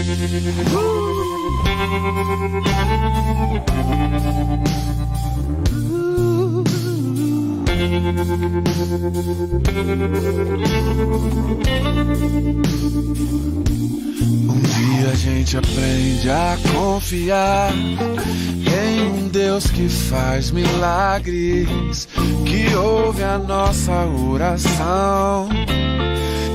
Um dia a gente aprende a confiar em um Deus que faz milagres, que ouve a nossa oração,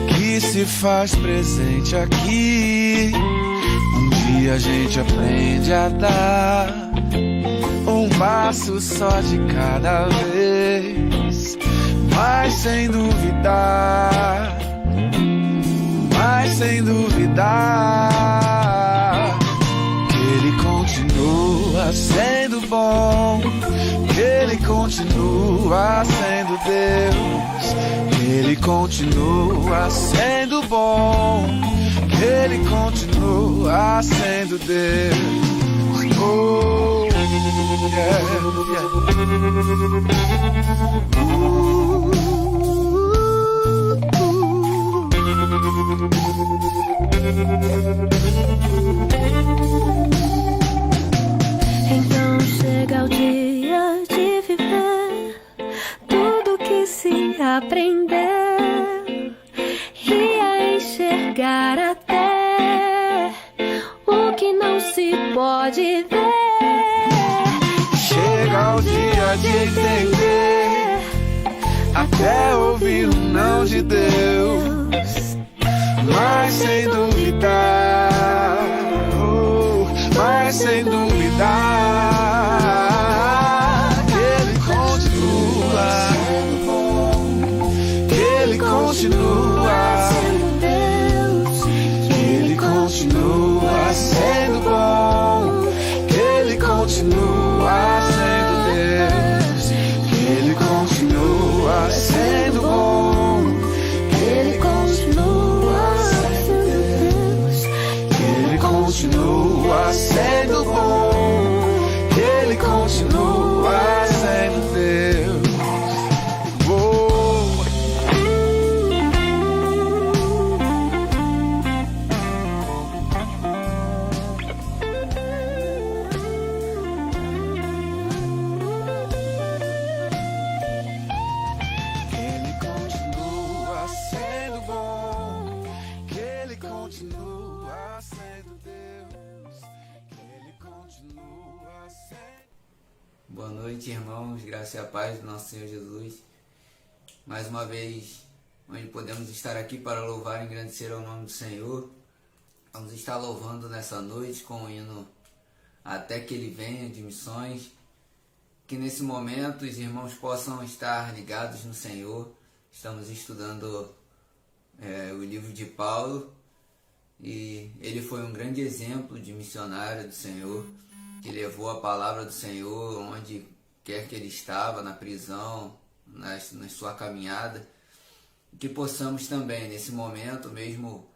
que se faz presente aqui. Um dia a gente aprende a dar um passo só de cada vez, mas sem duvidar, que Ele continua sendo bom, que Ele continua sendo Deus, que Ele continua sendo bom, que Ele continua sendo Deus. Oh, yeah, yeah. Então chega o dia de viver tudo que se aprender e a enxergar até o que não se pode ver. Chega o dia de entender, até ouvir o não de Deus, mas sem duvidar, mas sem duvidar, que Ele continua, que Ele continua sendo Deus, que Ele continua sendo bom, que Ele continua sendo Deus, que Ele continua sendo bom, que Ele continua sendo Deus, que Ele continua sendo bom, que Ele continua sendo Deus. Oh. Que Ele continua sendo bom, que Ele continua sendo Deus, que Ele continua sendo. Boa noite, irmãos, graça e a paz do nosso Senhor Jesus. Mais uma vez, onde podemos estar aqui para louvar e engrandecer ao nome do Senhor. Vamos estar louvando nessa noite com o hino Até que Ele Venha, de missões. Que nesse momento os irmãos possam estar ligados no Senhor. Estamos estudando o livro de Paulo, e ele foi um grande exemplo de missionário do Senhor, que levou a palavra do Senhor onde quer que ele estava, na prisão, na sua caminhada. Que possamos também, nesse momento, mesmo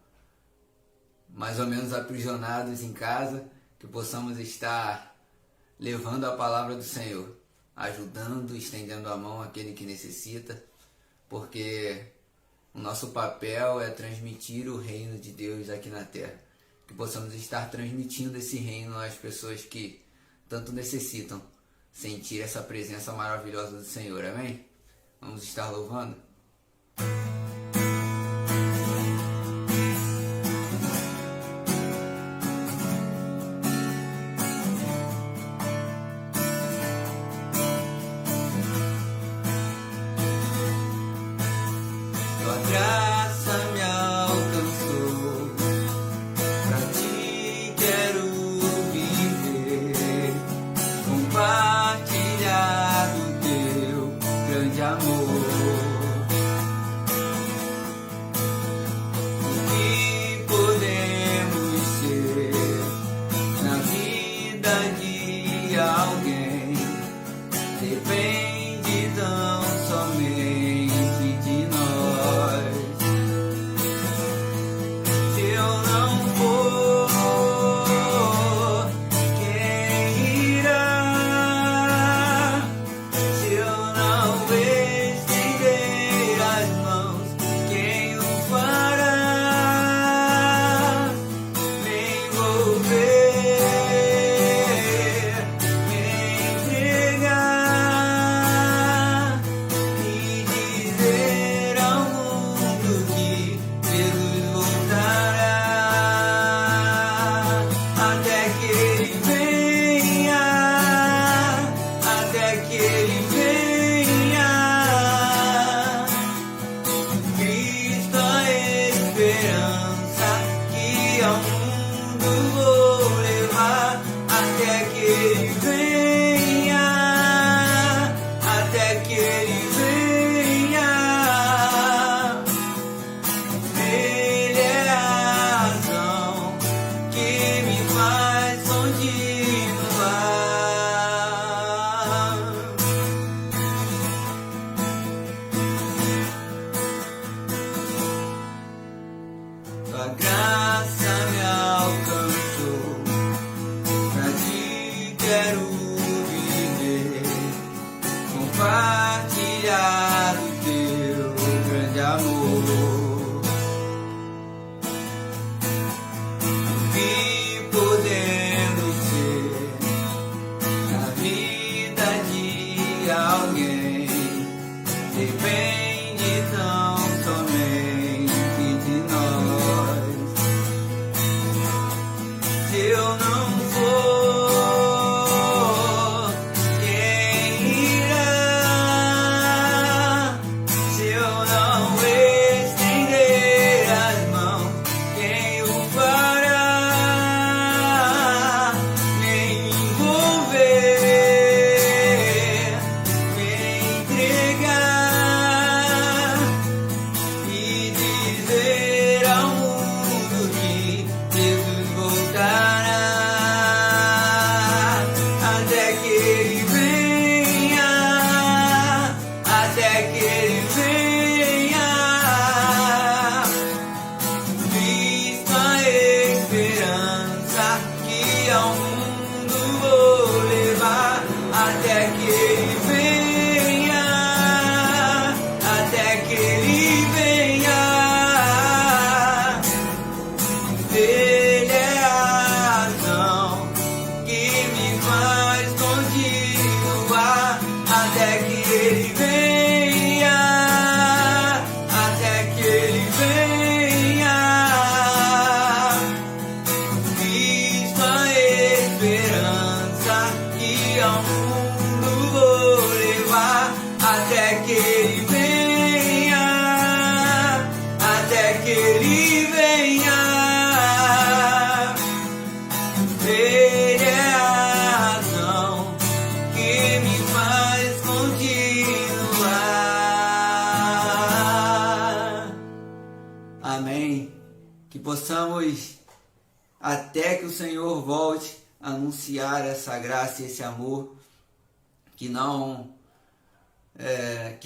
mais ou menos aprisionados em casa, que possamos estar levando a palavra do Senhor, ajudando, estendendo a mão àquele que necessita, porque o nosso papel é transmitir o reino de Deus aqui na terra. Que possamos estar transmitindo esse reino às pessoas que tanto necessitam sentir essa presença maravilhosa do Senhor. Amém? Vamos estar louvando? Tua graça me alcançou, pra ti quero viver, compartilhar o teu grande amor. não for, quem irá? Se eu não estender as mãos, quem o fará? Me envolver, me entregar e dizer ao mundo que Jesus voltará, até que ele venha, até que ele venha. Visto a esperança que ao mundo vou levar, até que ele venha, até que ele venha. Ele é a razão que me faz continuar, até que ele venha, até que ele venha. Visto a esperança que ao mundo vou levar, até que ele venha, até que ele venha. Ele é a razão que me faz continuar. Amém. Que possamos, até que o Senhor volte, anunciar essa graça e esse amor, que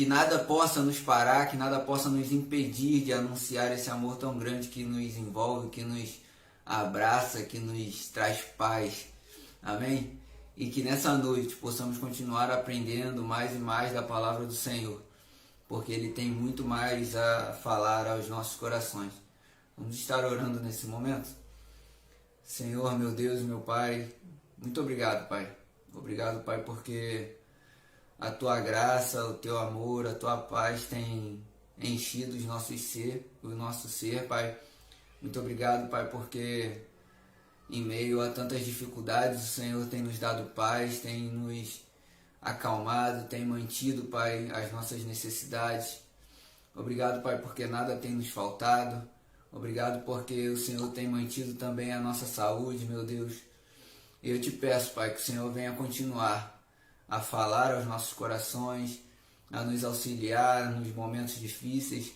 nada possa nos parar, que nada possa nos impedir de anunciar esse amor tão grande que nos envolve, que nos abraça, que nos traz paz. Amém? E que nessa noite possamos continuar aprendendo mais e mais da palavra do Senhor, porque Ele tem muito mais a falar aos nossos corações. Vamos estar orando nesse momento? Senhor, meu Deus, meu Pai, muito obrigado, Pai. Obrigado, Pai, porque a Tua graça, o Teu amor, a Tua paz tem enchido o nosso ser, Pai. Muito obrigado, Pai, porque em meio a tantas dificuldades o Senhor tem nos dado paz, tem nos acalmado, tem mantido, Pai, as nossas necessidades. Obrigado, Pai, porque nada tem nos faltado. Obrigado porque o Senhor tem mantido também a nossa saúde, meu Deus. E eu te peço, Pai, que o Senhor venha continuar a falar aos nossos corações, a nos auxiliar nos momentos difíceis.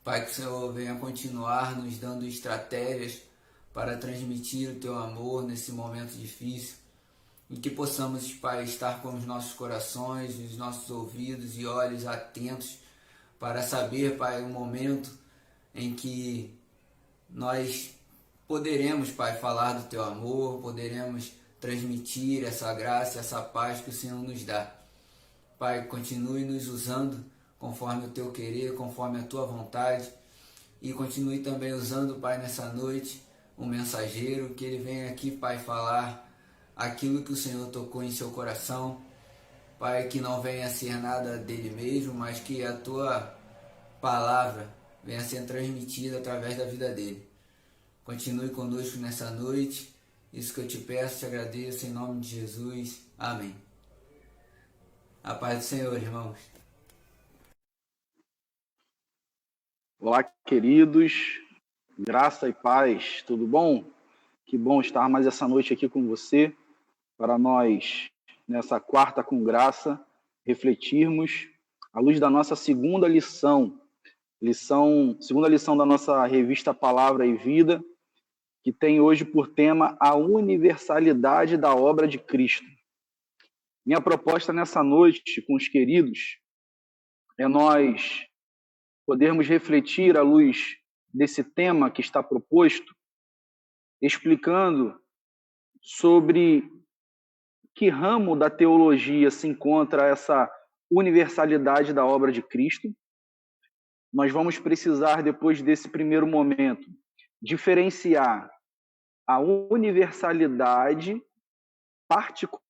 Pai, que o Senhor venha continuar nos dando estratégias para transmitir o Teu amor nesse momento difícil. E que possamos, Pai, estar com os nossos corações, os nossos ouvidos e olhos atentos para saber, Pai, o momento em que nós poderemos, Pai, falar do Teu amor, poderemos transmitir essa graça, essa paz que o Senhor nos dá. Pai, continue nos usando conforme o Teu querer, conforme a Tua vontade, e continue também usando, Pai, nessa noite, um mensageiro, que ele venha aqui, Pai, falar aquilo que o Senhor tocou em seu coração. Pai, que não venha a ser nada dele mesmo, mas que a Tua palavra venha a ser transmitida através da vida dele. Continue conosco nessa noite. Isso que eu te peço, te agradeço, em nome de Jesus. Amém. A paz do Senhor, irmãos. Olá, queridos. Graça e paz, tudo bom? Que bom estar mais essa noite aqui com você, para nós, nessa quarta com graça, refletirmos à luz da nossa segunda lição da nossa revista Palavra e Vida, que tem hoje por tema a universalidade da obra de Cristo. Minha proposta nessa noite com os queridos é nós podermos refletir à luz desse tema que está proposto, explicando sobre que ramo da teologia se encontra essa universalidade da obra de Cristo. Nós vamos precisar, depois desse primeiro momento, diferenciar a universalidade particular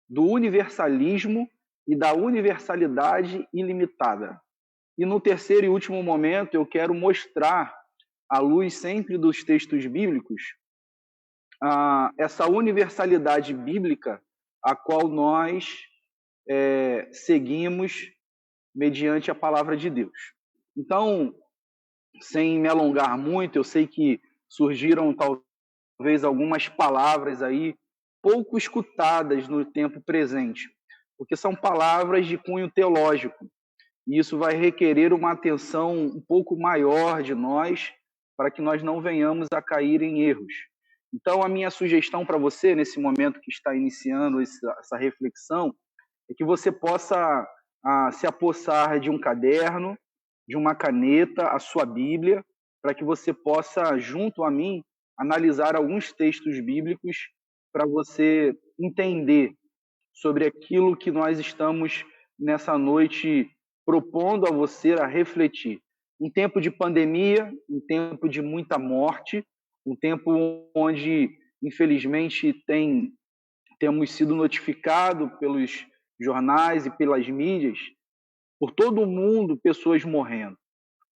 do universalismo e da universalidade ilimitada. E no terceiro e último momento, eu quero mostrar à luz sempre dos textos bíblicos, essa universalidade bíblica a qual nós seguimos mediante a palavra de Deus. Então, sem me alongar muito, eu sei que surgiram talvez algumas palavras aí pouco escutadas no tempo presente, porque são palavras de cunho teológico, e isso vai requerer uma atenção um pouco maior de nós, para que nós não venhamos a cair em erros. Então, a minha sugestão para você, nesse momento que está iniciando essa reflexão, é que você possa se apossar de um caderno, de uma caneta, a sua Bíblia, para que você possa, junto a mim, analisar alguns textos bíblicos para você entender sobre aquilo que nós estamos nessa noite propondo a você a refletir. Um tempo de pandemia, um tempo de muita morte, um tempo onde, infelizmente, temos sido notificados pelos jornais e pelas mídias, por todo o mundo, pessoas morrendo.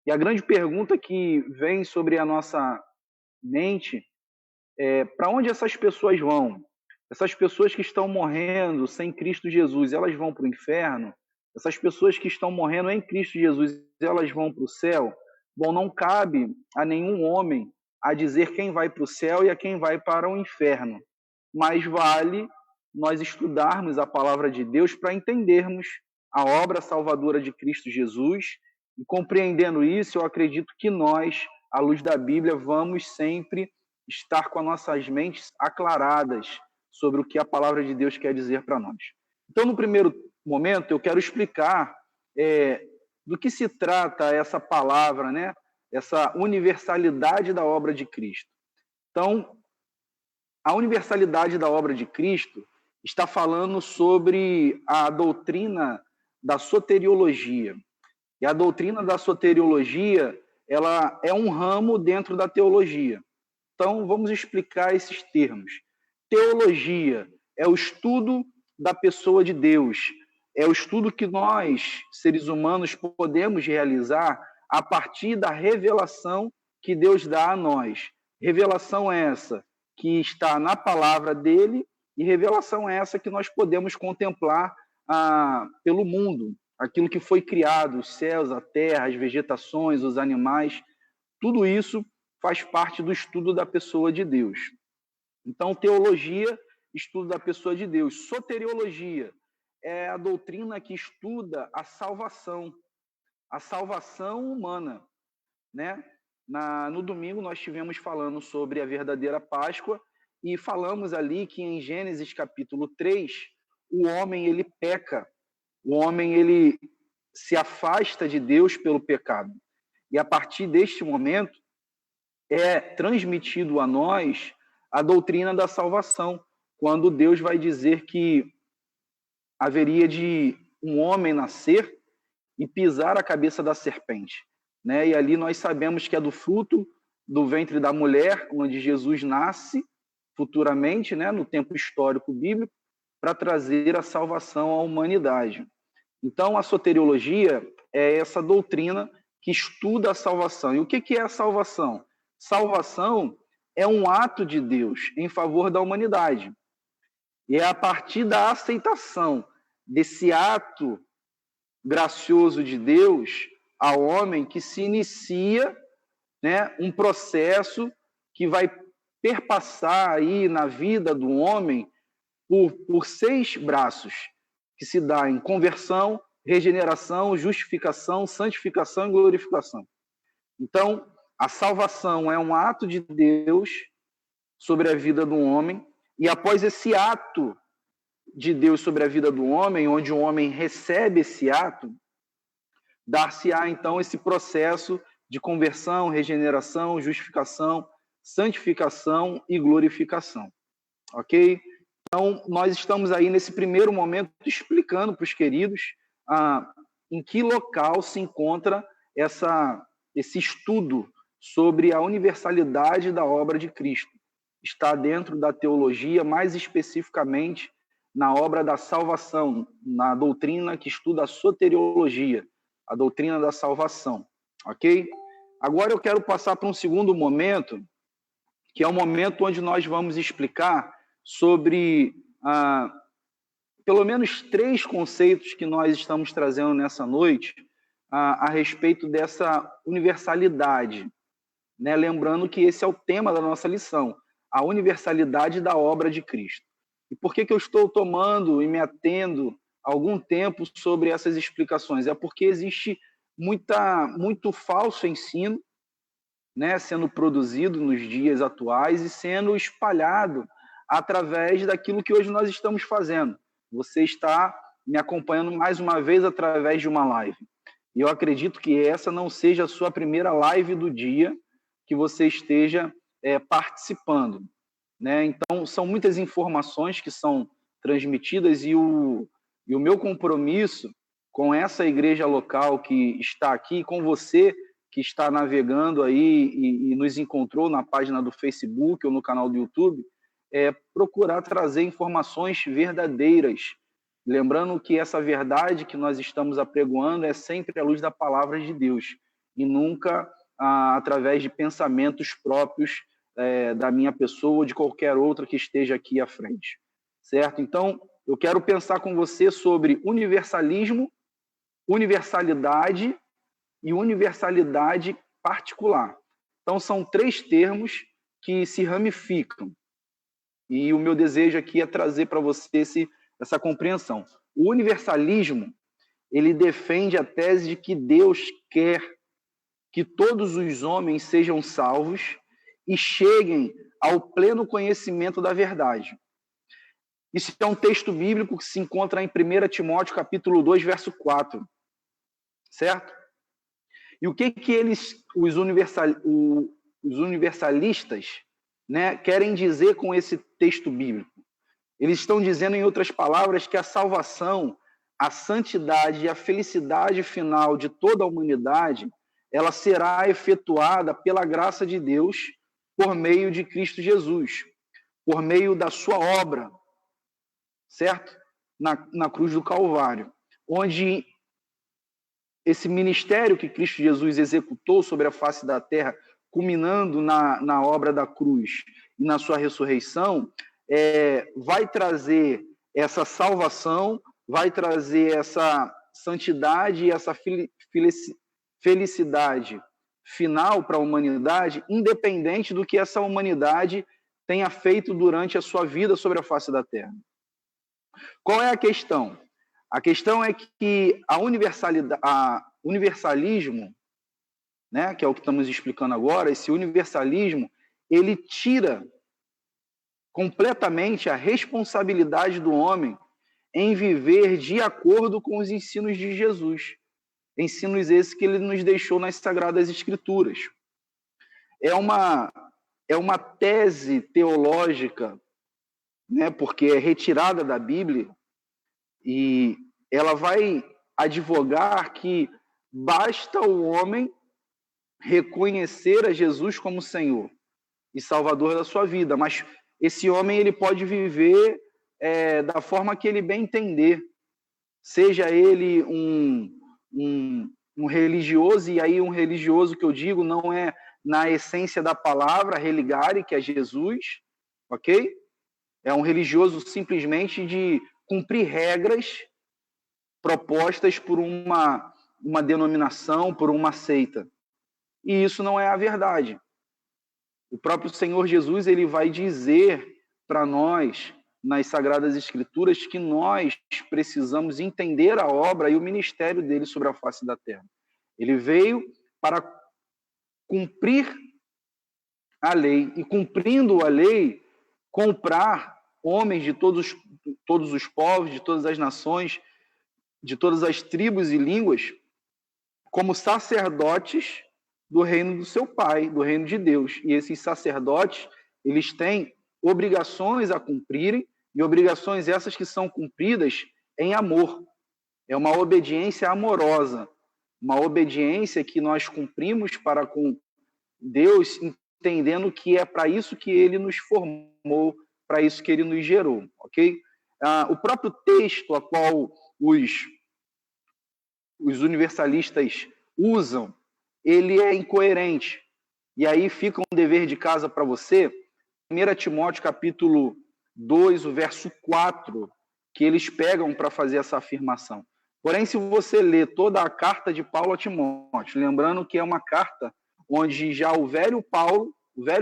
E a grande pergunta que vem sobre a nossa mente é: para onde essas pessoas vão? Essas pessoas que estão morrendo sem Cristo Jesus, elas vão para o inferno? Essas pessoas que estão morrendo em Cristo Jesus, elas vão para o céu? Bom, não cabe a nenhum homem a dizer quem vai para o céu e a quem vai para o inferno. Mas vale nós estudarmos a palavra de Deus para entendermos a obra salvadora de Cristo Jesus, e compreendendo isso, eu acredito que nós, à luz da Bíblia, vamos sempre estar com as nossas mentes aclaradas sobre o que a palavra de Deus quer dizer para nós. Então, no primeiro momento, eu quero explicar do que se trata essa palavra, né? Essa universalidade da obra de Cristo. Então, a universalidade da obra de Cristo está falando sobre a doutrina da soteriologia. E a doutrina da soteriologia, ela é um ramo dentro da teologia. Então, vamos explicar esses termos. Teologia é o estudo da pessoa de Deus, é o estudo que nós, seres humanos, podemos realizar a partir da revelação que Deus dá a nós. Revelação essa que está na palavra dele, e revelação essa que nós podemos contemplar pelo mundo, aquilo que foi criado, os céus, a terra, as vegetações, os animais, tudo isso faz parte do estudo da pessoa de Deus. Então, teologia, estudo da pessoa de Deus. Soteriologia é a doutrina que estuda a salvação humana, né? No domingo nós estivemos falando sobre a verdadeira Páscoa e falamos ali que em Gênesis capítulo 3, o homem ele peca, o homem ele se afasta de Deus pelo pecado. E a partir deste momento é transmitido a nós a doutrina da salvação, quando Deus vai dizer que haveria de um homem nascer e pisar a cabeça da serpente, né? E ali nós sabemos que é do fruto do ventre da mulher, onde Jesus nasce futuramente, né, no tempo histórico bíblico, para trazer a salvação à humanidade. Então, a soteriologia é essa doutrina que estuda a salvação. E o que é a salvação? Salvação é um ato de Deus em favor da humanidade. E é a partir da aceitação desse ato gracioso de Deus ao homem que se inicia, né, um processo que vai perpassar aí na vida do homem por 6 braços, que se dá em conversão, regeneração, justificação, santificação e glorificação. Então, a salvação é um ato de Deus sobre a vida do homem, e após esse ato de Deus sobre a vida do homem, onde o homem recebe esse ato, dar-se-á então esse processo de conversão, regeneração, justificação, santificação e glorificação. Ok? Então, nós estamos aí nesse primeiro momento explicando para os queridos em que local se encontra esse estudo sobre a universalidade da obra de Cristo. Está dentro da teologia, mais especificamente na obra da salvação, na doutrina que estuda a soteriologia, a doutrina da salvação. Ok? Agora eu quero passar para um segundo momento, que é o momento onde nós vamos explicar sobre pelo menos 3 conceitos que nós estamos trazendo nessa noite a respeito dessa universalidade, né? Lembrando que esse é o tema da nossa lição, a universalidade da obra de Cristo. E por que eu estou tomando e me atendo algum tempo sobre essas explicações? É porque existe muito falso ensino, né, sendo produzido nos dias atuais e sendo espalhado através daquilo que hoje nós estamos fazendo. Você está me acompanhando mais uma vez através de uma live. E eu acredito que essa não seja a sua primeira live do dia que você esteja participando, né? Então, são muitas informações que são transmitidas e o meu compromisso com essa igreja local que está aqui, com você que está navegando aí e nos encontrou na página do Facebook ou no canal do YouTube, é procurar trazer informações verdadeiras. Lembrando que essa verdade que nós estamos apregoando é sempre à luz da palavra de Deus e nunca através de pensamentos próprios da minha pessoa ou de qualquer outra que esteja aqui à frente. Certo? Então, eu quero pensar com você sobre universalismo, universalidade e universalidade particular. Então, são 3 termos que se ramificam. E o meu desejo aqui é trazer para você essa compreensão. O universalismo, ele defende a tese de que Deus quer que todos os homens sejam salvos e cheguem ao pleno conhecimento da verdade. Isso é um texto bíblico que se encontra em 1 Timóteo, capítulo 2, verso 4. Certo? E o que os universalistas, né, querem dizer com esse texto bíblico? Eles estão dizendo, em outras palavras, que a salvação, a santidade e a felicidade final de toda a humanidade, ela será efetuada pela graça de Deus por meio de Cristo Jesus, por meio da sua obra, certo? Na cruz do Calvário, onde esse ministério que Cristo Jesus executou sobre a face da terra, culminando na obra da cruz e na sua ressurreição, vai trazer essa salvação, vai trazer essa santidade e essa felicidade final para a humanidade, independente do que essa humanidade tenha feito durante a sua vida sobre a face da terra. Qual é a questão? A questão é que universalismo, né, que é o que estamos explicando agora, esse universalismo, ele tira completamente a responsabilidade do homem em viver de acordo com os ensinos de Jesus. Ensinos esses que ele nos deixou nas Sagradas Escrituras. É uma tese teológica, né, porque é retirada da Bíblia, e ela vai advogar que basta o homem reconhecer a Jesus como Senhor e Salvador da sua vida, mas esse homem ele pode viver da forma que ele bem entender, seja ele um religioso, e aí um religioso que eu digo não é na essência da palavra religare, que é Jesus, ok? É um religioso simplesmente de cumprir regras propostas por uma denominação, por uma seita. E isso não é a verdade. O próprio Senhor Jesus ele vai dizer para nós, nas Sagradas Escrituras, que nós precisamos entender a obra e o ministério dele sobre a face da terra. Ele veio para cumprir a lei, e cumprindo a lei, comprar homens de todos os povos, de todas as nações, de todas as tribos e línguas, como sacerdotes do reino do seu Pai, do reino de Deus. E esses sacerdotes, eles têm obrigações a cumprirem, e obrigações essas que são cumpridas em amor. É uma obediência amorosa, uma obediência que nós cumprimos para com Deus, entendendo que é para isso que ele nos formou, para isso que ele nos gerou, ok? O próprio texto a qual os universalistas usam ele é incoerente. E aí fica um dever de casa para você, 1 Timóteo capítulo 2, o verso 4, que eles pegam para fazer essa afirmação. Porém, se você ler toda a carta de Paulo a Timóteo, lembrando que é uma carta onde já o velho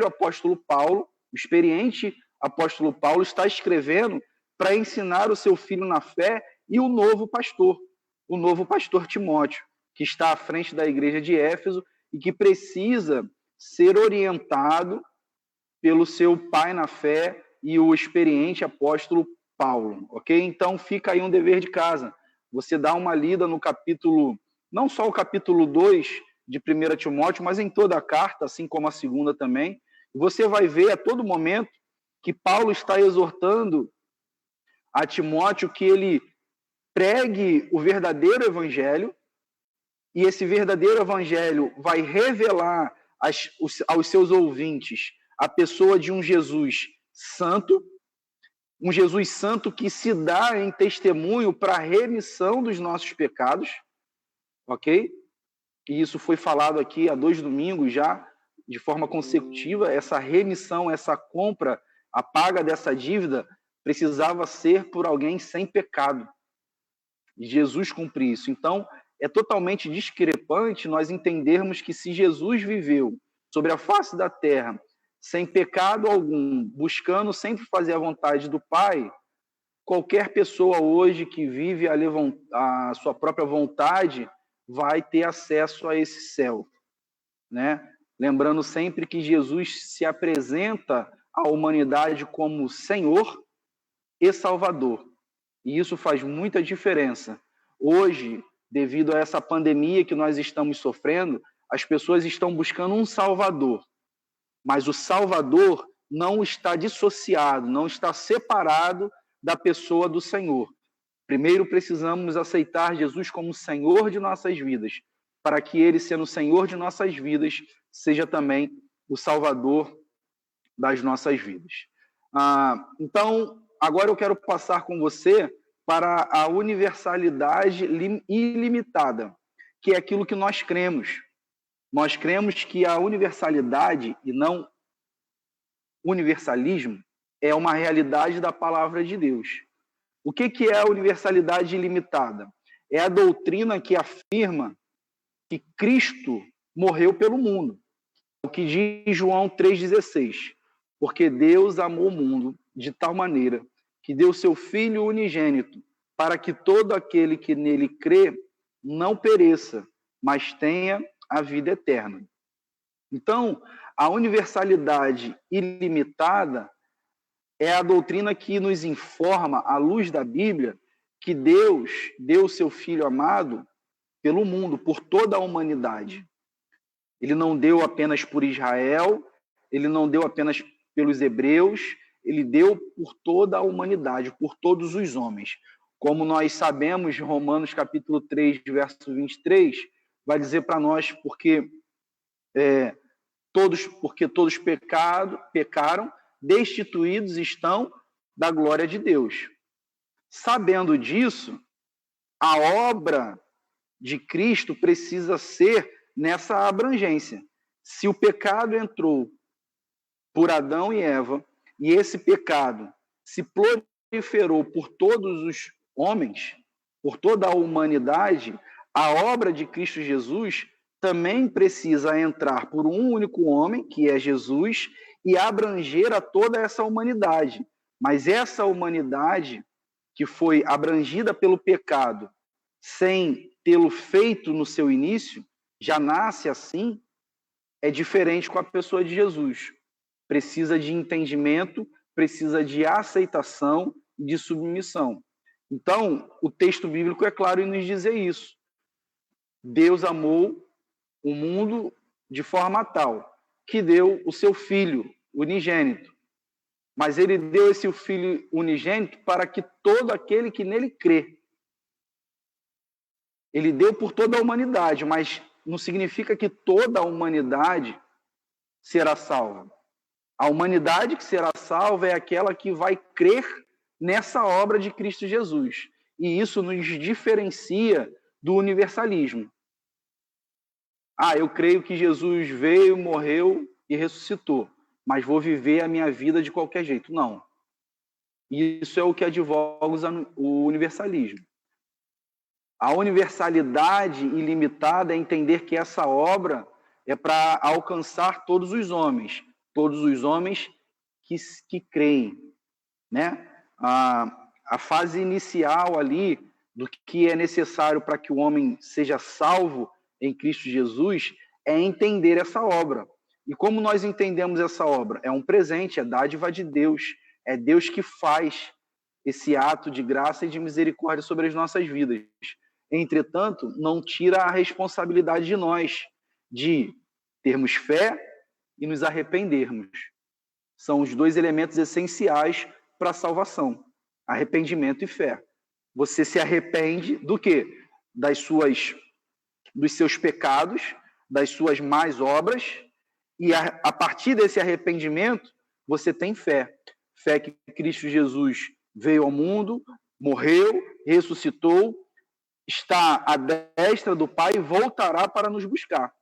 apóstolo Paulo, o experiente apóstolo Paulo, está escrevendo para ensinar o seu filho na fé e o novo pastor Timóteo, que está à frente da igreja de Éfeso e que precisa ser orientado pelo seu pai na fé e o experiente apóstolo Paulo, ok? Então fica aí um dever de casa. Você dá uma lida no capítulo, não só o capítulo 2 de 1 Timóteo, mas em toda a carta, assim como a segunda também. Você vai ver a todo momento que Paulo está exortando a Timóteo que ele pregue o verdadeiro evangelho, e esse verdadeiro evangelho vai revelar aos seus ouvintes a pessoa de um Jesus santo que se dá em testemunho para a remissão dos nossos pecados, ok? E isso foi falado aqui há 2 domingos já, de forma consecutiva. Essa remissão, essa compra, a paga dessa dívida precisava ser por alguém sem pecado. E Jesus cumpre isso. Então, é totalmente discrepante nós entendermos que se Jesus viveu sobre a face da terra sem pecado algum, buscando sempre fazer a vontade do Pai, qualquer pessoa hoje que vive a sua própria vontade vai ter acesso a esse céu, né? Lembrando sempre que Jesus se apresenta à humanidade como Senhor e Salvador. E isso faz muita diferença. Hoje, devido a essa pandemia que nós estamos sofrendo, as pessoas estão buscando um Salvador. Mas o Salvador não está dissociado, não está separado da pessoa do Senhor. Primeiro precisamos aceitar Jesus como Senhor de nossas vidas, para que Ele, sendo Senhor de nossas vidas, seja também o Salvador das nossas vidas. Então, agora eu quero passar com você para a universalidade ilimitada, que é aquilo que nós cremos. Nós cremos que a universalidade e não universalismo é uma realidade da palavra de Deus. O que é a universalidade ilimitada? É a doutrina que afirma que Cristo morreu pelo mundo. O que diz João 3,16. Porque Deus amou o mundo de tal maneira que deu seu Filho unigênito para que todo aquele que nele crê não pereça, mas tenha a vida eterna. Então, a universalidade ilimitada é a doutrina que nos informa, à luz da Bíblia, que Deus deu o seu Filho amado pelo mundo, por toda a humanidade. Ele não deu apenas por Israel, ele não deu apenas pelos hebreus, ele deu por toda a humanidade, por todos os homens. Como nós sabemos, Romanos capítulo 3, verso 23, vai dizer para nós porque todos pecaram, destituídos estão da glória de Deus. Sabendo disso, a obra de Cristo precisa ser nessa abrangência. Se o pecado entrou por Adão e Eva, e esse pecado se proliferou por todos os homens, por toda a humanidade, a obra de Cristo Jesus também precisa entrar por um único homem, que é Jesus, e abranger a toda essa humanidade. Mas essa humanidade que foi abrangida pelo pecado, sem tê-lo feito no seu início, já nasce assim, é diferente com a pessoa de Jesus. Precisa de entendimento, precisa de aceitação e de submissão. Então, o texto bíblico é claro em nos dizer isso. Deus amou o mundo de forma tal que deu o seu Filho unigênito. Mas ele deu esse Filho unigênito para que todo aquele que nele crê. Ele deu por toda a humanidade, mas não significa que toda a humanidade será salva. A humanidade que será salva é aquela que vai crer nessa obra de Cristo Jesus. E isso nos diferencia do universalismo. eu creio que Jesus veio, morreu e ressuscitou, mas vou viver a minha vida de qualquer jeito. Não. Isso é o que advoga o universalismo. A universalidade ilimitada é entender que essa obra é para alcançar todos os homens que creem, né? A fase inicial ali do que é necessário para que o homem seja salvo em Cristo Jesus é entender essa obra. E como nós entendemos essa obra? É um presente, é dádiva de Deus, é Deus que faz esse ato de graça e de misericórdia sobre as nossas vidas. Entretanto, não tira a responsabilidade de nós de termos fé e nos arrependermos. São os dois elementos essenciais para a salvação: arrependimento e fé. Você se arrepende do quê? Dos seus pecados, das suas más obras, e a partir desse arrependimento, você tem fé. Fé que Cristo Jesus veio ao mundo, morreu, ressuscitou, está à destra do Pai e voltará para nos buscar.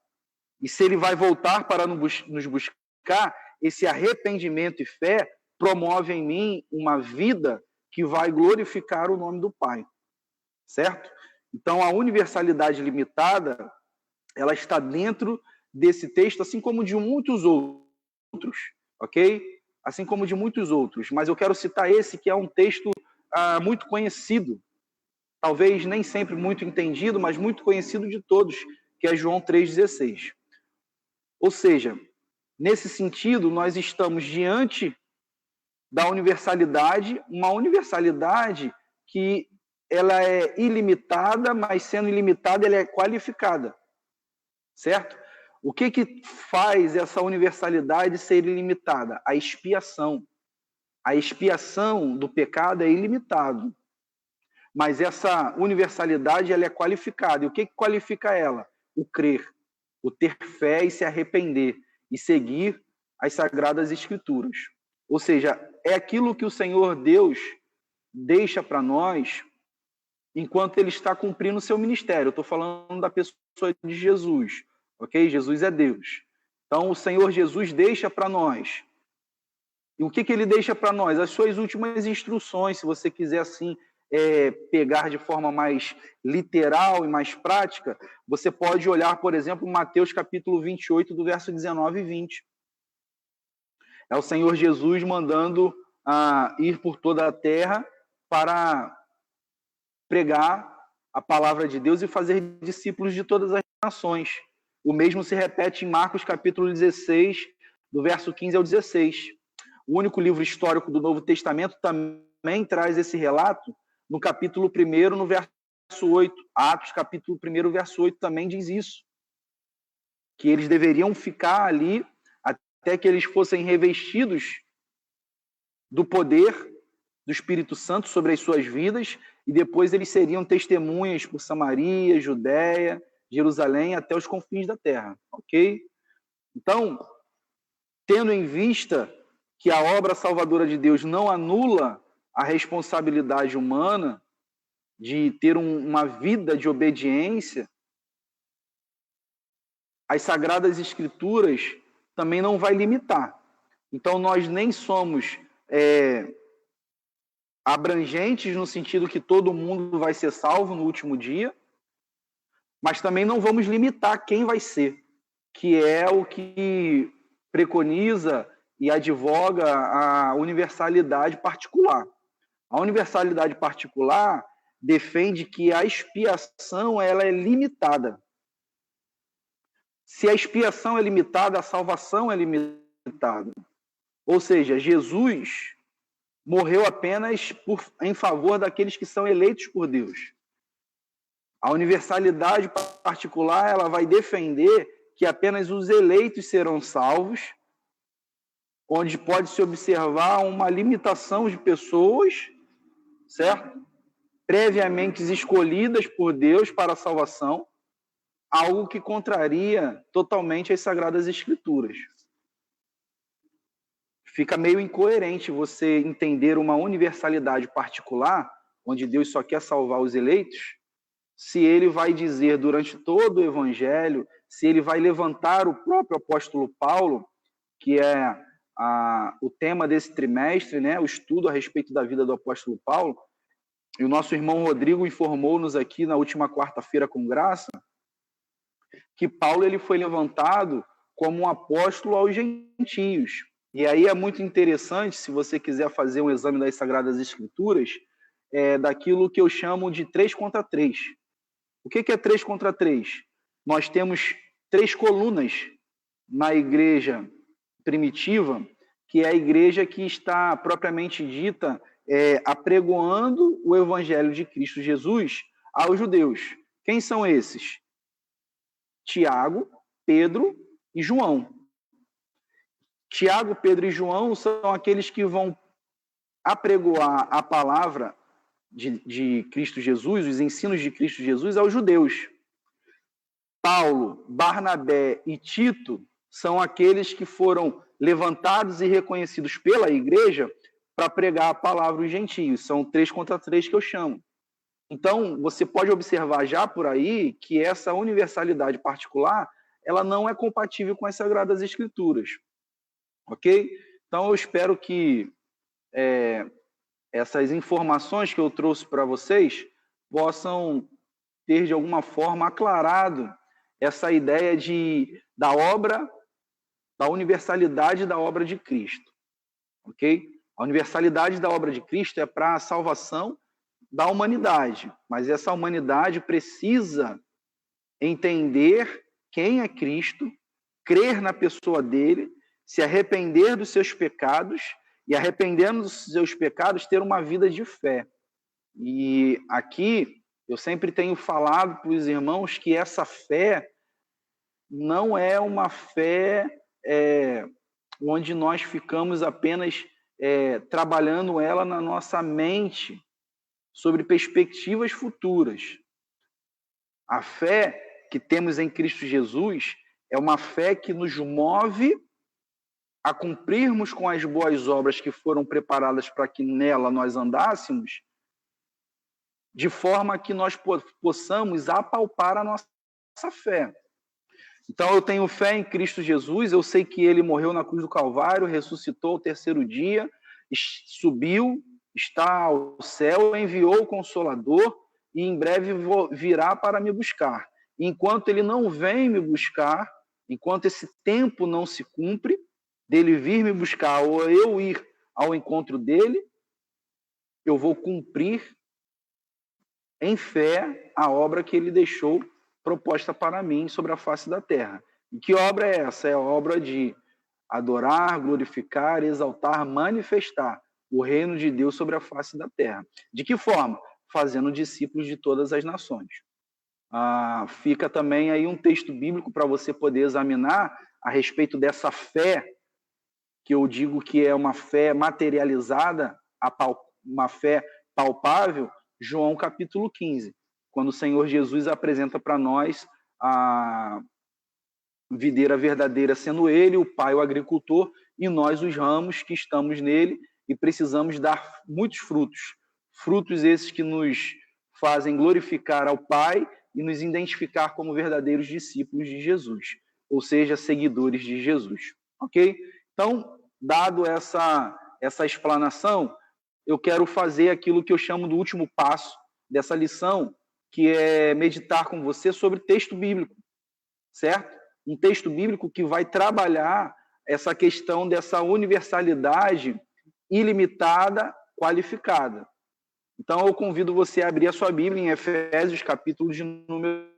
E se ele vai voltar para nos buscar, esse arrependimento e fé promove em mim uma vida que vai glorificar o nome do Pai. Certo? Então, a universalidade limitada, ela está dentro desse texto, assim como de muitos outros, ok? Assim como de muitos outros. Mas eu quero citar esse, que é um texto muito conhecido, talvez nem sempre muito entendido, mas muito conhecido de todos, que é João 3,16. Ou seja, nesse sentido, nós estamos diante da universalidade, uma universalidade que ela é ilimitada, mas sendo ilimitada, ela é qualificada. Certo? O que faz essa universalidade ser ilimitada? A expiação. A expiação do pecado é ilimitada. Mas essa universalidade ela é qualificada. E o que qualifica ela? O crer, o ter fé e se arrepender, e seguir as Sagradas Escrituras. Ou seja, é aquilo que o Senhor Deus deixa para nós enquanto ele está cumprindo o seu ministério. Eu estou falando da pessoa de Jesus, ok? Jesus é Deus. Então, o Senhor Jesus deixa para nós. E o que ele deixa para nós? As suas últimas instruções, se você quiser assim pegar de forma mais literal e mais prática, você pode olhar, por exemplo, Mateus capítulo 28, do verso 19 e 20. É o Senhor Jesus mandando ir por toda a terra para pregar a palavra de Deus e fazer discípulos de todas as nações. O mesmo se repete em Marcos capítulo 16, do verso 15 ao 16. O único livro histórico do Novo Testamento também traz esse relato no capítulo 1, no verso 8. Atos capítulo 1, verso 8 também diz isso. Que eles deveriam ficar ali até que eles fossem revestidos do poder do Espírito Santo sobre as suas vidas, e depois eles seriam testemunhas por Samaria, Judéia, Jerusalém, até os confins da terra, ok? Então, tendo em vista que a obra salvadora de Deus não anula a responsabilidade humana de ter uma vida de obediência, as Sagradas Escrituras também não vai limitar. Então, nós nem somos abrangentes no sentido que todo mundo vai ser salvo no último dia, mas também não vamos limitar quem vai ser, que é o que preconiza e advoga a universalidade particular. A universalidade particular defende que a expiação ela é limitada. Se a expiação é limitada, a salvação é limitada. Ou seja, Jesus morreu apenas em favor daqueles que são eleitos por Deus. A universalidade particular ela vai defender que apenas os eleitos serão salvos, onde pode-se observar uma limitação de pessoas, certo? Previamente escolhidas por Deus para a salvação, algo que contraria totalmente as Sagradas Escrituras. Fica meio incoerente você entender uma universalidade particular, onde Deus só quer salvar os eleitos, se ele vai dizer durante todo o Evangelho, se ele vai levantar o próprio apóstolo Paulo, que é o tema desse trimestre, né, o estudo a respeito da vida do apóstolo Paulo. E o nosso irmão Rodrigo informou-nos aqui na última quarta-feira com graça que Paulo ele foi levantado como um apóstolo aos gentios. E aí é muito interessante, se você quiser fazer um exame das Sagradas Escrituras, daquilo que eu chamo de 3 contra 3. O que é 3 contra 3? Nós temos 3 colunas na igreja primitiva, que é a igreja que está propriamente dita apregoando o evangelho de Cristo Jesus aos judeus. Quem são esses? Tiago, Pedro e João. Tiago, Pedro e João são aqueles que vão apregoar a palavra de Cristo Jesus, os ensinos de Cristo Jesus aos judeus. Paulo, Barnabé e Tito são aqueles que foram levantados e reconhecidos pela igreja para pregar a palavra aos gentios. São 3 contra 3 que eu chamo. Então, você pode observar já por aí que essa universalidade particular, ela não é compatível com as Sagradas Escrituras. Ok? Então, eu espero que essas informações que eu trouxe para vocês possam ter, de alguma forma, aclarado essa ideia da obra, da universalidade da obra de Cristo. Ok? A universalidade da obra de Cristo é para a salvação da humanidade, mas essa humanidade precisa entender quem é Cristo, crer na pessoa dele, se arrepender dos seus pecados e, arrependendo dos seus pecados, ter uma vida de fé. E aqui eu sempre tenho falado para os irmãos que essa fé não é uma fé onde nós ficamos apenas trabalhando ela na nossa mente sobre perspectivas futuras. A fé que temos em Cristo Jesus é uma fé que nos move a cumprirmos com as boas obras que foram preparadas para que nela nós andássemos, de forma que nós possamos apalpar a nossa fé. Então, eu tenho fé em Cristo Jesus, eu sei que ele morreu na cruz do Calvário, ressuscitou ao 3º dia, subiu, está ao céu, enviou o Consolador e em breve virá para me buscar. Enquanto ele não vem me buscar, enquanto esse tempo não se cumpre, dele vir me buscar ou eu ir ao encontro dele, eu vou cumprir em fé a obra que ele deixou proposta para mim sobre a face da terra. E que obra é essa? É a obra de adorar, glorificar, exaltar, manifestar o reino de Deus sobre a face da terra. De que forma? Fazendo discípulos de todas as nações. Fica também aí um texto bíblico para você poder examinar a respeito dessa fé, que eu digo que é uma fé materializada, uma fé palpável, João capítulo 15, quando o Senhor Jesus apresenta para nós a videira verdadeira sendo ele, o Pai o agricultor, e nós os ramos que estamos nele e precisamos dar muitos frutos. Frutos esses que nos fazem glorificar ao Pai e nos identificar como verdadeiros discípulos de Jesus, ou seja, seguidores de Jesus. Ok? Então, dado essa explanação, eu quero fazer aquilo que eu chamo do último passo dessa lição, que é meditar com você sobre texto bíblico, certo? Um texto bíblico que vai trabalhar essa questão dessa universalidade ilimitada, qualificada. Então, eu convido você a abrir a sua Bíblia em Efésios, capítulo de número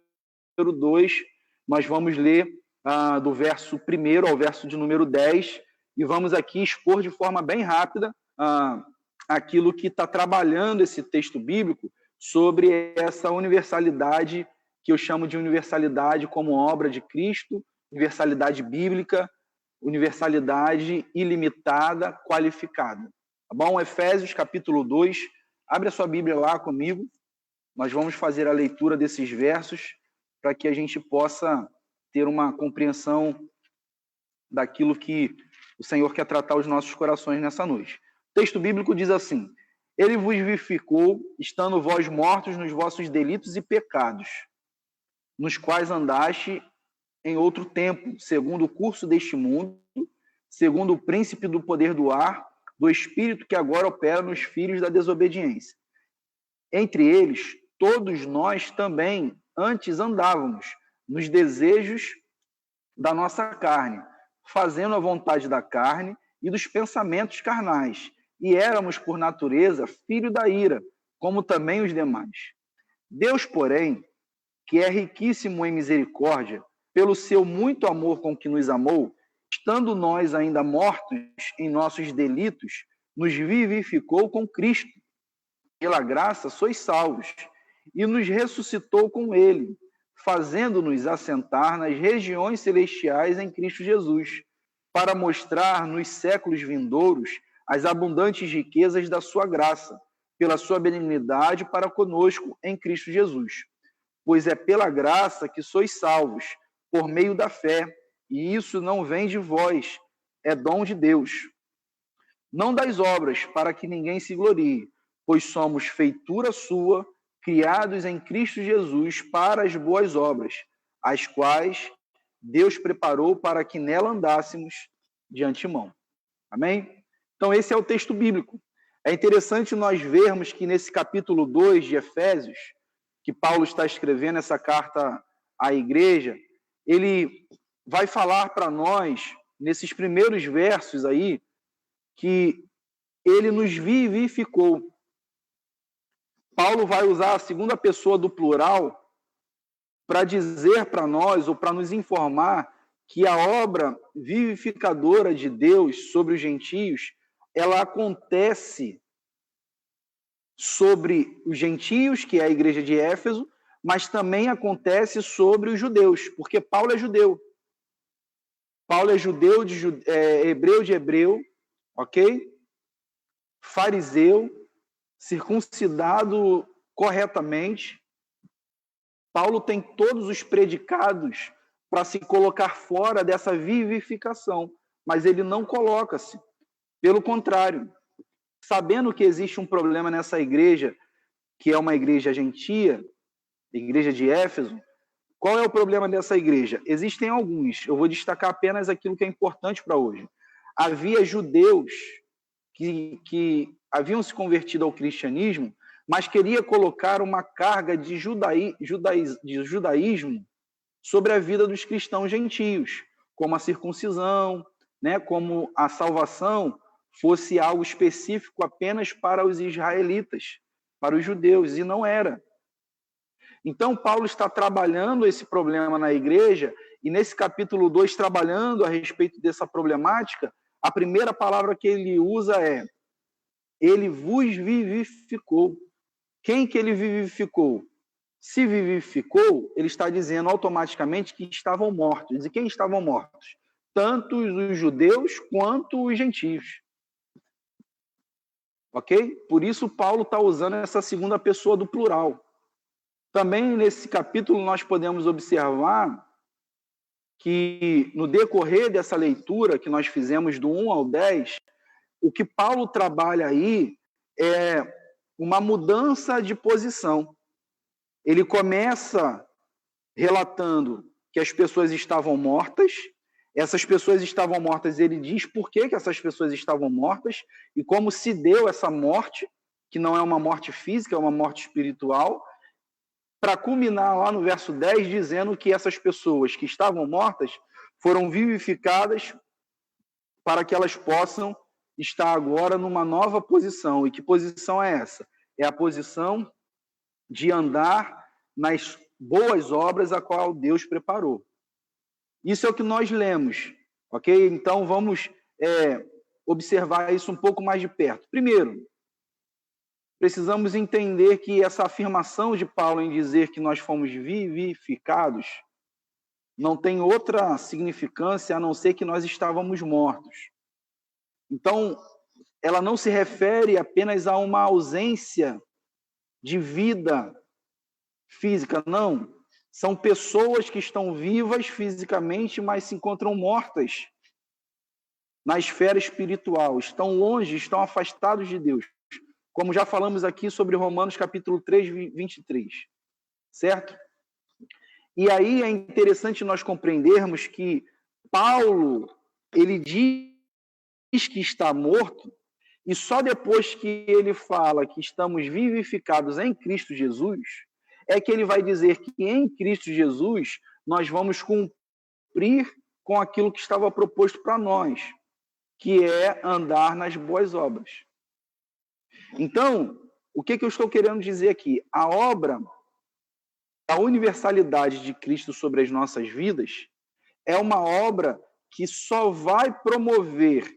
2. Nós vamos ler do verso 1 ao verso de número 10 e vamos aqui expor de forma bem rápida aquilo que está trabalhando esse texto bíblico sobre essa universalidade que eu chamo de universalidade como obra de Cristo, universalidade bíblica, universalidade ilimitada, qualificada. Tá bom? Efésios, capítulo 2. Abre a sua Bíblia lá comigo. Nós vamos fazer a leitura desses versos para que a gente possa ter uma compreensão daquilo que o Senhor quer tratar os nossos corações nessa noite. O texto bíblico diz assim: Ele vos vivificou, estando vós mortos nos vossos delitos e pecados, nos quais andaste em outro tempo, segundo o curso deste mundo, segundo o príncipe do poder do ar, do espírito que agora opera nos filhos da desobediência. Entre eles, todos nós também antes andávamos nos desejos da nossa carne, fazendo a vontade da carne e dos pensamentos carnais, e éramos, por natureza, filho da ira, como também os demais. Deus, porém, que é riquíssimo em misericórdia, pelo seu muito amor com que nos amou, estando nós ainda mortos em nossos delitos, nos vivificou com Cristo. Pela graça sois salvos, e nos ressuscitou com ele, fazendo-nos assentar nas regiões celestiais em Cristo Jesus, para mostrar nos séculos vindouros as abundantes riquezas da sua graça, pela sua benignidade para conosco em Cristo Jesus. Pois é pela graça que sois salvos, por meio da fé, e isso não vem de vós, é dom de Deus. Não das obras, para que ninguém se glorie, pois somos feitura sua, criados em Cristo Jesus para as boas obras, as quais Deus preparou para que nela andássemos de antemão. Amém? Então, esse é o texto bíblico. É interessante nós vermos que nesse capítulo 2 de Efésios, que Paulo está escrevendo essa carta à igreja, ele vai falar para nós, nesses primeiros versos aí, que ele nos vivificou. Paulo vai usar a segunda pessoa do plural para dizer para nós, ou para nos informar, que a obra vivificadora de Deus sobre os gentios, ela acontece sobre os gentios, que é a igreja de Éfeso, mas também acontece sobre os judeus, porque Paulo é judeu. Paulo é judeu, hebreu de hebreu, ok? Fariseu, circuncidado corretamente. Paulo tem todos os predicados para se colocar fora dessa vivificação, mas ele não coloca-se. Pelo contrário, sabendo que existe um problema nessa igreja, que é uma igreja gentia, igreja de Éfeso, qual é o problema dessa igreja? Existem alguns, eu vou destacar apenas aquilo que é importante para hoje. Havia judeus que haviam se convertido ao cristianismo, mas queria colocar uma carga de judaísmo sobre a vida dos cristãos gentios, como a circuncisão, né, como a salvação fosse algo específico apenas para os israelitas, para os judeus, e não era. Então, Paulo está trabalhando esse problema na igreja, e nesse capítulo 2, trabalhando a respeito dessa problemática, a primeira palavra que ele usa é: ele vos vivificou. Quem que ele vivificou? Se vivificou, ele está dizendo automaticamente que estavam mortos. E quem estavam mortos? Tanto os judeus quanto os gentios. Ok? Por isso Paulo está usando essa segunda pessoa do plural. Também nesse capítulo nós podemos observar que no decorrer dessa leitura que nós fizemos do 1 ao 10, o que Paulo trabalha aí é uma mudança de posição. Ele começa relatando que as pessoas estavam mortas. Essas pessoas estavam mortas, ele diz por que essas pessoas estavam mortas e como se deu essa morte, que não é uma morte física, é uma morte espiritual, para culminar lá no verso 10, dizendo que essas pessoas que estavam mortas foram vivificadas para que elas possam estar agora numa nova posição. E que posição é essa? É a posição de andar nas boas obras a qual Deus preparou. Isso é o que nós lemos, ok? Então, vamos observar isso um pouco mais de perto. Primeiro, precisamos entender que essa afirmação de Paulo em dizer que nós fomos vivificados não tem outra significância a não ser que nós estávamos mortos. Então, ela não se refere apenas a uma ausência de vida física, não. São pessoas que estão vivas fisicamente, mas se encontram mortas na esfera espiritual, estão longe, estão afastados de Deus. como já falamos aqui sobre Romanos capítulo 3, 23, certo? E aí é interessante nós compreendermos que Paulo, ele diz que está morto, e só depois que ele fala que estamos vivificados em Cristo Jesus, é que ele vai dizer que em Cristo Jesus nós vamos cumprir com aquilo que estava proposto para nós, que é andar nas boas obras. Então, o que eu estou querendo dizer aqui? A obra, a universalidade de Cristo sobre as nossas vidas é uma obra que só vai promover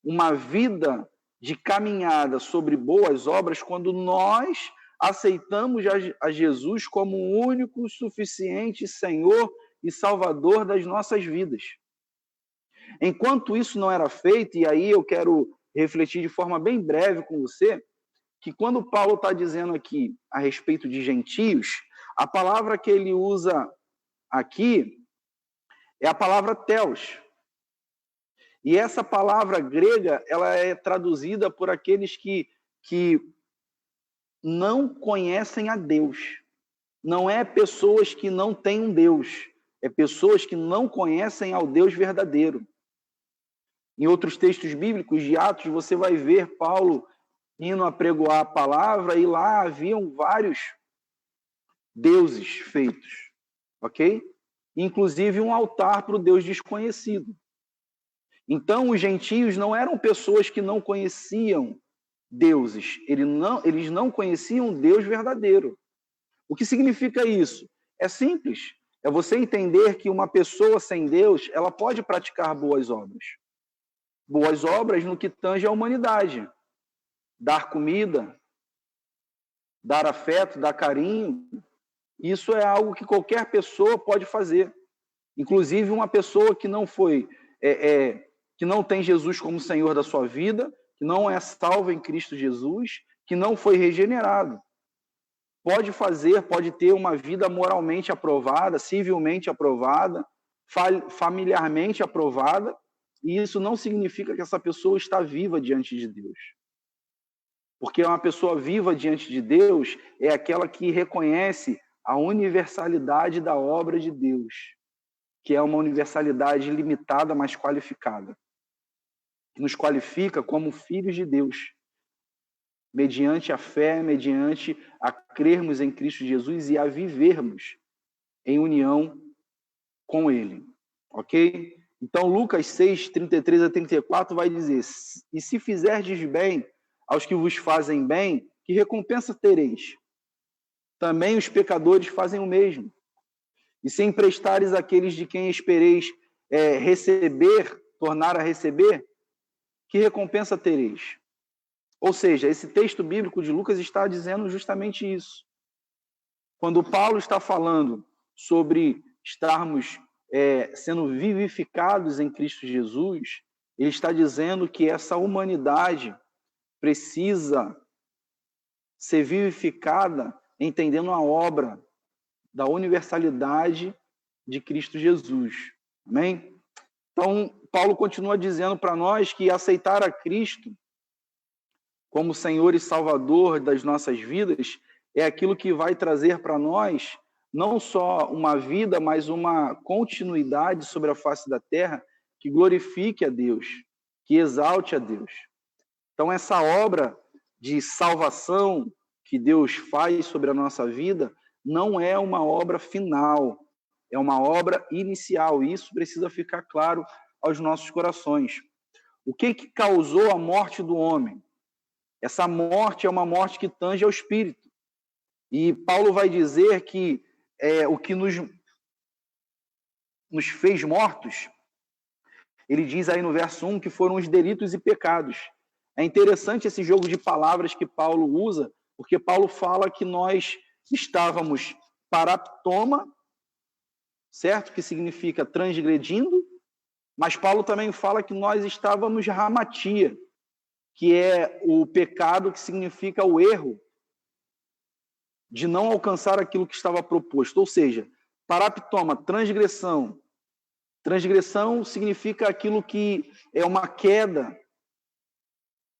uma vida de caminhada sobre boas obras quando nós aceitamos a Jesus como o único, suficiente Senhor e Salvador das nossas vidas. Enquanto isso não era feito, e aí eu quero refletir de forma bem breve com você, que quando Paulo está dizendo aqui a respeito de gentios, a palavra que ele usa aqui é a palavra theos. E essa palavra grega, ela é traduzida por aqueles que não conhecem a Deus. Não é pessoas que não têm um Deus, é pessoas que não conhecem ao Deus verdadeiro. Em outros textos bíblicos de Atos, você vai ver Paulo indo apregoar a palavra, e lá haviam vários deuses feitos, ok? Inclusive um altar para o Deus desconhecido. Então, os gentios não eram pessoas que não conheciam deuses, eles não conheciam o Deus verdadeiro. O que significa isso? É simples, é você entender que uma pessoa sem Deus, ela pode praticar boas obras. Boas obras no que tange à humanidade. Dar comida, dar afeto, dar carinho, isso é algo que qualquer pessoa pode fazer. Inclusive uma pessoa que não que não tem Jesus como Senhor da sua vida, que não é salvo em Cristo Jesus, que não foi regenerado. Pode fazer, pode ter uma vida moralmente aprovada, civilmente aprovada, familiarmente aprovada, e isso não significa que essa pessoa está viva diante de Deus. Porque uma pessoa viva diante de Deus é aquela que reconhece a universalidade da obra de Deus, que é uma universalidade limitada, mas qualificada, que nos qualifica como filhos de Deus, mediante a fé, mediante a crermos em Cristo Jesus e a vivermos em união com Ele, ok? Então, Lucas 6, 33 a 34 vai dizer: e se fizerdes bem aos que vos fazem bem, que recompensa tereis? Também os pecadores fazem o mesmo. E se emprestares àqueles de quem espereis tornar a receber, que recompensa tereis? Ou seja, esse texto bíblico de Lucas está dizendo justamente isso. Quando Paulo está falando sobre estarmos sendo vivificados em Cristo Jesus, ele está dizendo que essa humanidade precisa ser vivificada entendendo a obra da universalidade de Cristo Jesus. Amém? Então, Paulo continua dizendo para nós que aceitar a Cristo como Senhor e Salvador das nossas vidas é aquilo que vai trazer para nós não só uma vida, mas uma continuidade sobre a face da terra que glorifique a Deus, que exalte a Deus. Então, essa obra de salvação que Deus faz sobre a nossa vida não é uma obra final, é uma obra inicial. E isso precisa ficar claro aos nossos corações. O que causou a morte do homem? Essa morte é uma morte que tange ao espírito. E Paulo vai dizer que o que nos fez mortos, ele diz aí no verso 1 que foram os delitos e pecados. É interessante esse jogo de palavras que Paulo usa, porque Paulo fala que nós estávamos paraptoma, certo? Que significa transgredindo, mas Paulo também fala que nós estávamos hamatia, que é o pecado que significa o erro de não alcançar aquilo que estava proposto. Ou seja, paraptoma, transgressão. Transgressão significa aquilo que é uma queda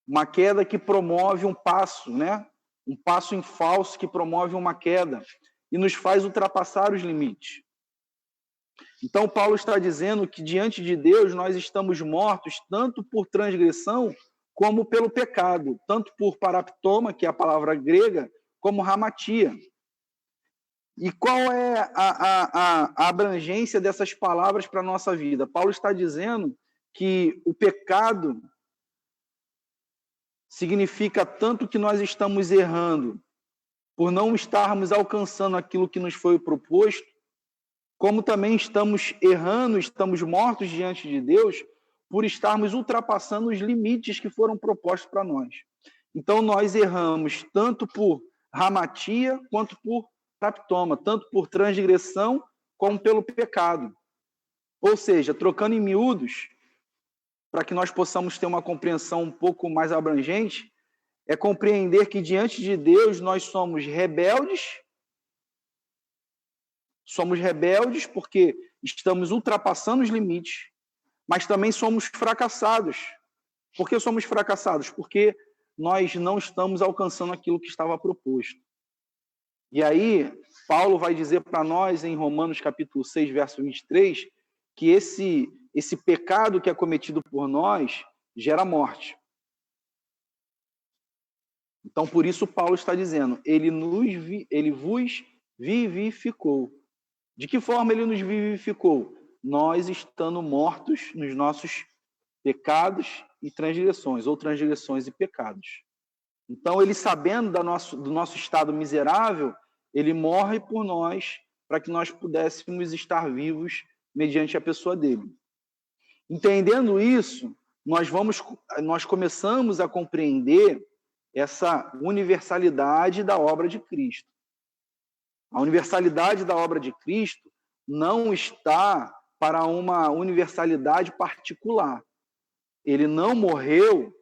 uma queda que promove um passo, né? Um passo em falso que promove uma queda e nos faz ultrapassar os limites. Então, Paulo está dizendo que diante de Deus nós estamos mortos tanto por transgressão como pelo pecado, tanto por paraptoma, que é a palavra grega, como hamatia. E qual é a abrangência dessas palavras para a nossa vida? Paulo está dizendo que o pecado significa tanto que nós estamos errando por não estarmos alcançando aquilo que nos foi proposto, como também estamos errando, estamos mortos diante de Deus por estarmos ultrapassando os limites que foram propostos para nós. Então, nós erramos tanto por hamatia quanto por paraptoma, tanto por transgressão como pelo pecado. Ou seja, trocando em miúdos, para que nós possamos ter uma compreensão um pouco mais abrangente, é compreender que diante de Deus nós somos rebeldes porque estamos ultrapassando os limites, mas também somos fracassados. Por que somos fracassados? Porque nós não estamos alcançando aquilo que estava proposto. E aí, Paulo vai dizer para nós, em Romanos capítulo 6, verso 23, que esse pecado que é cometido por nós gera morte. Então, por isso, Paulo está dizendo, ele vos vivificou. De que forma ele nos vivificou? Nós estando mortos nos nossos pecados e transgressões, ou transgressões e pecados. Então, ele sabendo do nosso estado miserável, ele morre por nós para que nós pudéssemos estar vivos mediante a pessoa dele. Entendendo isso, nós começamos a compreender essa universalidade da obra de Cristo. A universalidade da obra de Cristo não está para uma universalidade particular. Ele não morreu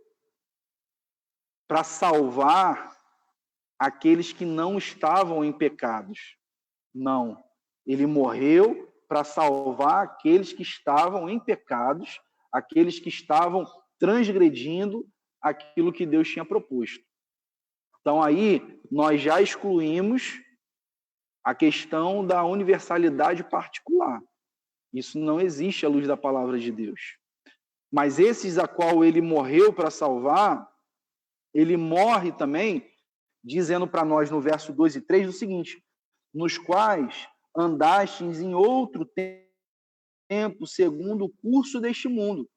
para salvar aqueles que não estavam em pecados. Não. Ele morreu para salvar aqueles que estavam em pecados, aqueles que estavam transgredindo aquilo que Deus tinha proposto. Então, aí, nós já excluímos a questão da universalidade particular. Isso não existe à luz da palavra de Deus. Mas esses a qual ele morreu para salvar, ele morre também, dizendo para nós no verso 2 e 3 o seguinte, nos quais andastes em outro tempo, segundo o curso deste mundo,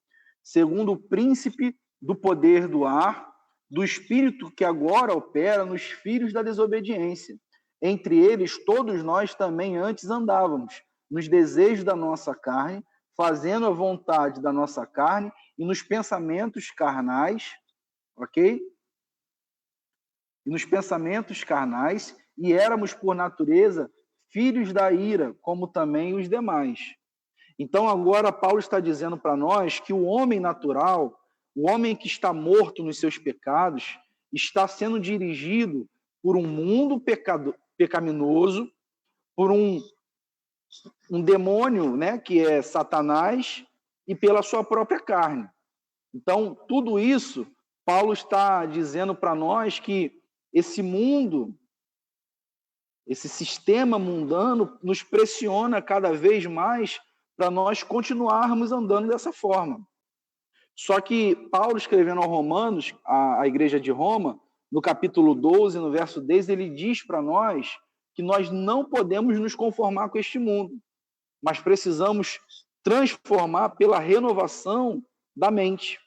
segundo o príncipe do poder do ar, do espírito que agora opera nos filhos da desobediência. Entre eles, todos nós também antes andávamos, nos desejos da nossa carne, fazendo a vontade da nossa carne e nos pensamentos carnais, ok? E nos pensamentos carnais, e éramos, por natureza, filhos da ira, como também os demais. Então, agora, Paulo está dizendo para nós que o homem natural, o homem que está morto nos seus pecados, está sendo dirigido por um mundo pecaminoso, por um demônio, né, que é Satanás, e pela sua própria carne. Então, tudo isso, Paulo está dizendo para nós que esse mundo, esse sistema mundano, nos pressiona cada vez mais para nós continuarmos andando dessa forma. Só que Paulo, escrevendo aos Romanos, a igreja de Roma, no capítulo 12, no verso 10, ele diz para nós que nós não podemos nos conformar com este mundo, mas precisamos transformar pela renovação da mente,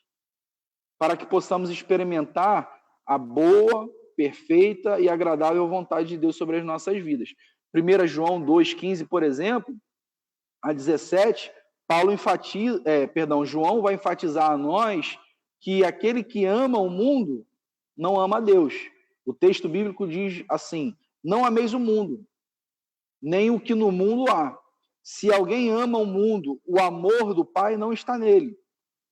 para que possamos experimentar a boa, perfeita e agradável vontade de Deus sobre as nossas vidas. 1 João 2,15, por exemplo, a 17, João vai enfatizar a nós que aquele que ama o mundo não ama a Deus. O texto bíblico diz assim, não ameis o mundo, nem o que no mundo há. Se alguém ama o mundo, o amor do Pai não está nele.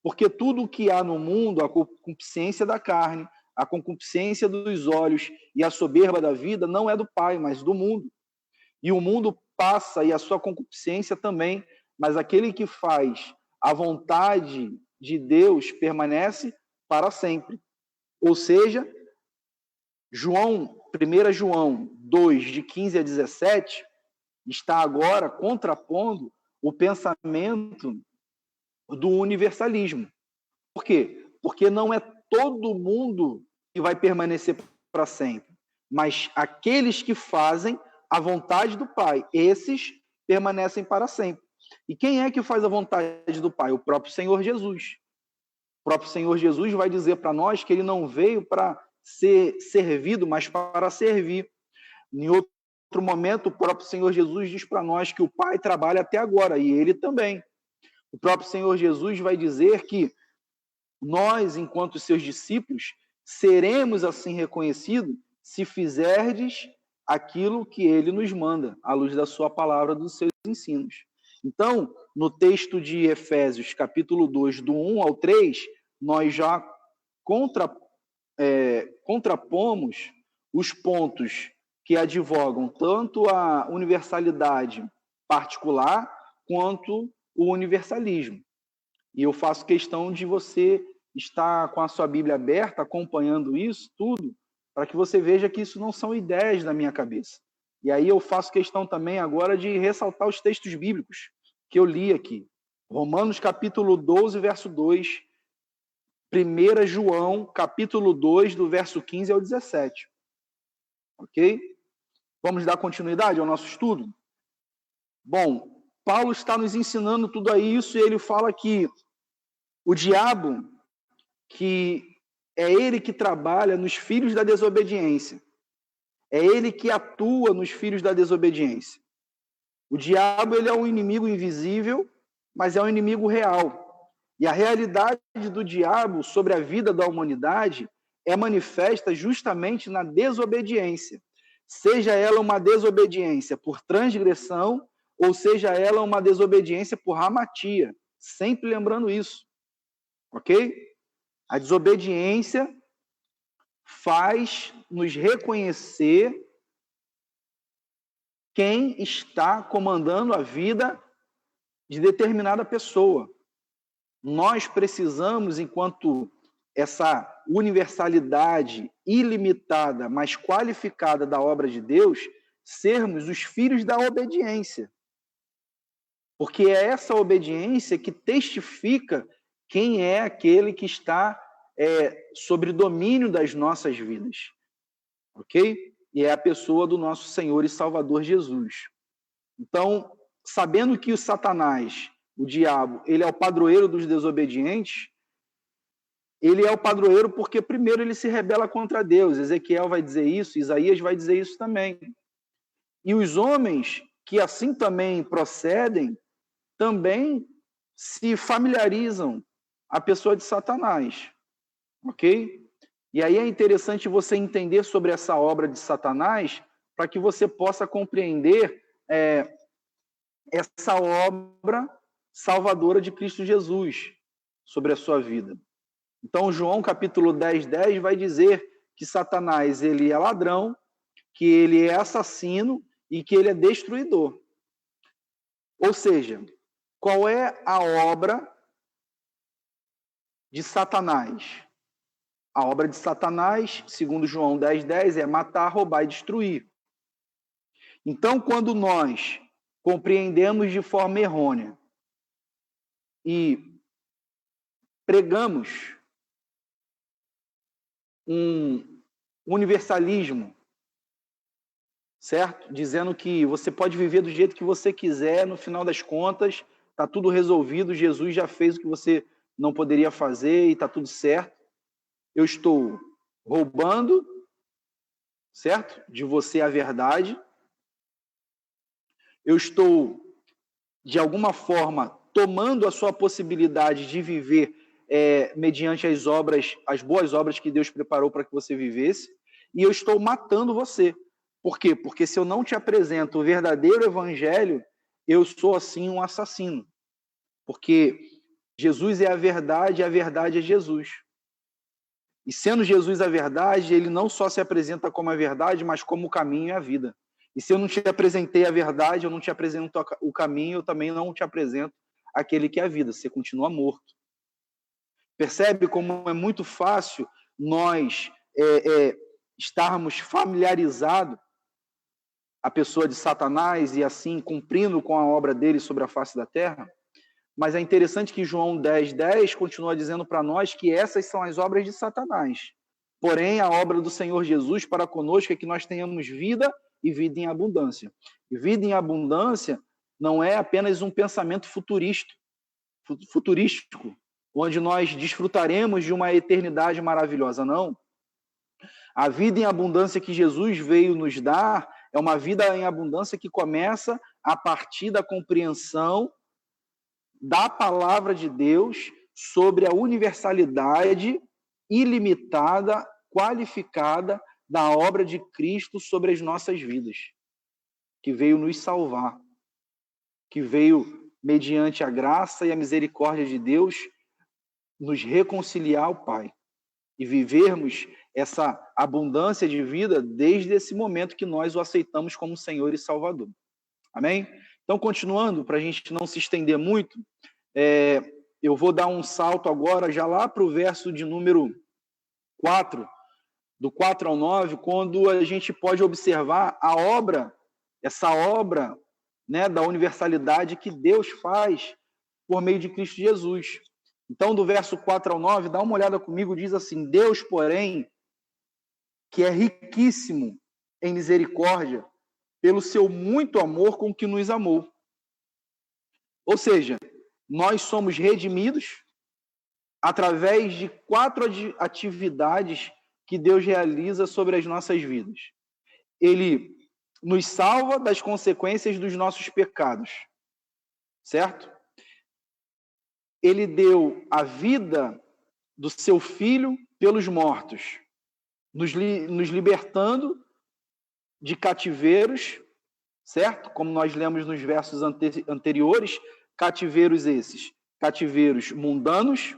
Porque tudo o que há no mundo, a concupiscência da carne, a concupiscência dos olhos e a soberba da vida, não é do Pai, mas do mundo. E o mundo passa e a sua concupiscência também, mas aquele que faz a vontade de Deus permanece para sempre. Ou seja, 1 João 2, de 15 a 17, está agora contrapondo o pensamento do universalismo. Por quê? Porque não é todo mundo que vai permanecer para sempre, mas aqueles que fazem a vontade do Pai, esses permanecem para sempre. E quem é que faz a vontade do Pai? O próprio Senhor Jesus. O próprio Senhor Jesus vai dizer para nós que ele não veio para ser servido, mas para servir. Em outro momento, o próprio Senhor Jesus diz para nós que o Pai trabalha até agora, e ele também. O próprio Senhor Jesus vai dizer que nós, enquanto seus discípulos, seremos assim reconhecidos se fizerdes aquilo que ele nos manda, à luz da sua palavra, dos seus ensinos. Então, no texto de Efésios, capítulo 2, do 1 ao 3, nós já contrapomos os pontos que advogam tanto a universalidade particular quanto o universalismo. E eu faço questão de você estar com a sua Bíblia aberta, acompanhando isso tudo, para que você veja que isso não são ideias da minha cabeça. E aí eu faço questão também agora de ressaltar os textos bíblicos que eu li aqui. Romanos capítulo 12, verso 2, 1 João capítulo 2, do verso 15 ao 17. Ok? Vamos dar continuidade ao nosso estudo? Bom, Paulo está nos ensinando tudo isso e ele fala que o diabo, que é ele que trabalha nos filhos da desobediência, é ele que atua nos filhos da desobediência. O diabo, ele é um inimigo invisível, mas é um inimigo real. E a realidade do diabo sobre a vida da humanidade é manifesta justamente na desobediência. Seja ela uma desobediência por transgressão, ou seja ela uma desobediência por hamatia. Sempre lembrando isso. Ok? A desobediência faz nos reconhecer quem está comandando a vida de determinada pessoa. Nós precisamos, enquanto essa universalidade ilimitada, mas qualificada da obra de Deus, sermos os filhos da obediência. Porque é essa obediência que testifica quem é aquele que está sobre domínio das nossas vidas. Ok? E é a pessoa do nosso Senhor e Salvador Jesus. Então, sabendo que o Satanás, o diabo, ele é o padroeiro dos desobedientes, ele é o padroeiro porque primeiro ele se rebela contra Deus. Ezequiel vai dizer isso, Isaías vai dizer isso também. E os homens que assim também procedem, também se familiarizam a pessoa de Satanás, ok? E aí é interessante você entender sobre essa obra de Satanás para que você possa compreender essa obra salvadora de Cristo Jesus sobre a sua vida. Então, João capítulo 10, 10 vai dizer que Satanás ele é ladrão, que ele é assassino e que ele é destruidor. Ou seja, qual é a obra de Satanás? A obra de Satanás, segundo João 10, 10, é matar, roubar e destruir. Então, quando nós compreendemos de forma errônea e pregamos um universalismo, certo? Dizendo que você pode viver do jeito que você quiser, no final das contas, está tudo resolvido, Jesus já fez o que você não poderia fazer e está tudo certo. Eu estou roubando, certo? De você a verdade. Eu estou, de alguma forma, tomando a sua possibilidade de viver mediante as obras, as boas obras que Deus preparou para que você vivesse, e eu estou matando você. Por quê? Porque se eu não te apresento o verdadeiro evangelho, eu sou assim um assassino. Porque Jesus é a verdade e a verdade é Jesus. E sendo Jesus a verdade, ele não só se apresenta como a verdade, mas como o caminho e a vida. E se eu não te apresentei a verdade, eu não te apresento o caminho, eu também não te apresento aquele que é a vida. Você continua morto. Percebe como é muito fácil nós estarmos familiarizados a pessoa de Satanás e assim cumprindo com a obra dele sobre a face da terra. Mas é interessante que João 10:10 continua dizendo para nós que essas são as obras de Satanás. Porém, a obra do Senhor Jesus para conosco é que nós tenhamos vida e vida em abundância. E vida em abundância não é apenas um pensamento futurístico, onde nós desfrutaremos de uma eternidade maravilhosa, não. A vida em abundância que Jesus veio nos dar é uma vida em abundância que começa a partir da compreensão da palavra de Deus sobre a universalidade ilimitada, qualificada da obra de Cristo sobre as nossas vidas, que veio nos salvar, que veio, mediante a graça e a misericórdia de Deus, nos reconciliar ao Pai e vivermos essa abundância de vida desde esse momento que nós o aceitamos como Senhor e Salvador. Amém? Então, continuando, para a gente não se estender muito, eu vou dar um salto agora já lá para o verso de número 4, do 4 ao 9, quando a gente pode observar a obra, essa obra, né, da universalidade que Deus faz por meio de Cristo Jesus. Então, do verso 4 ao 9, dá uma olhada comigo, diz assim: Deus, porém, que é riquíssimo em misericórdia, pelo seu muito amor com que nos amou. Ou seja, nós somos redimidos através de 4 atividades que Deus realiza sobre as nossas vidas. Ele nos salva das consequências dos nossos pecados, certo? Ele deu a vida do seu Filho pelos mortos, nos libertando de cativeiros, certo? Como nós lemos nos versos anteriores, cativeiros esses, cativeiros mundanos,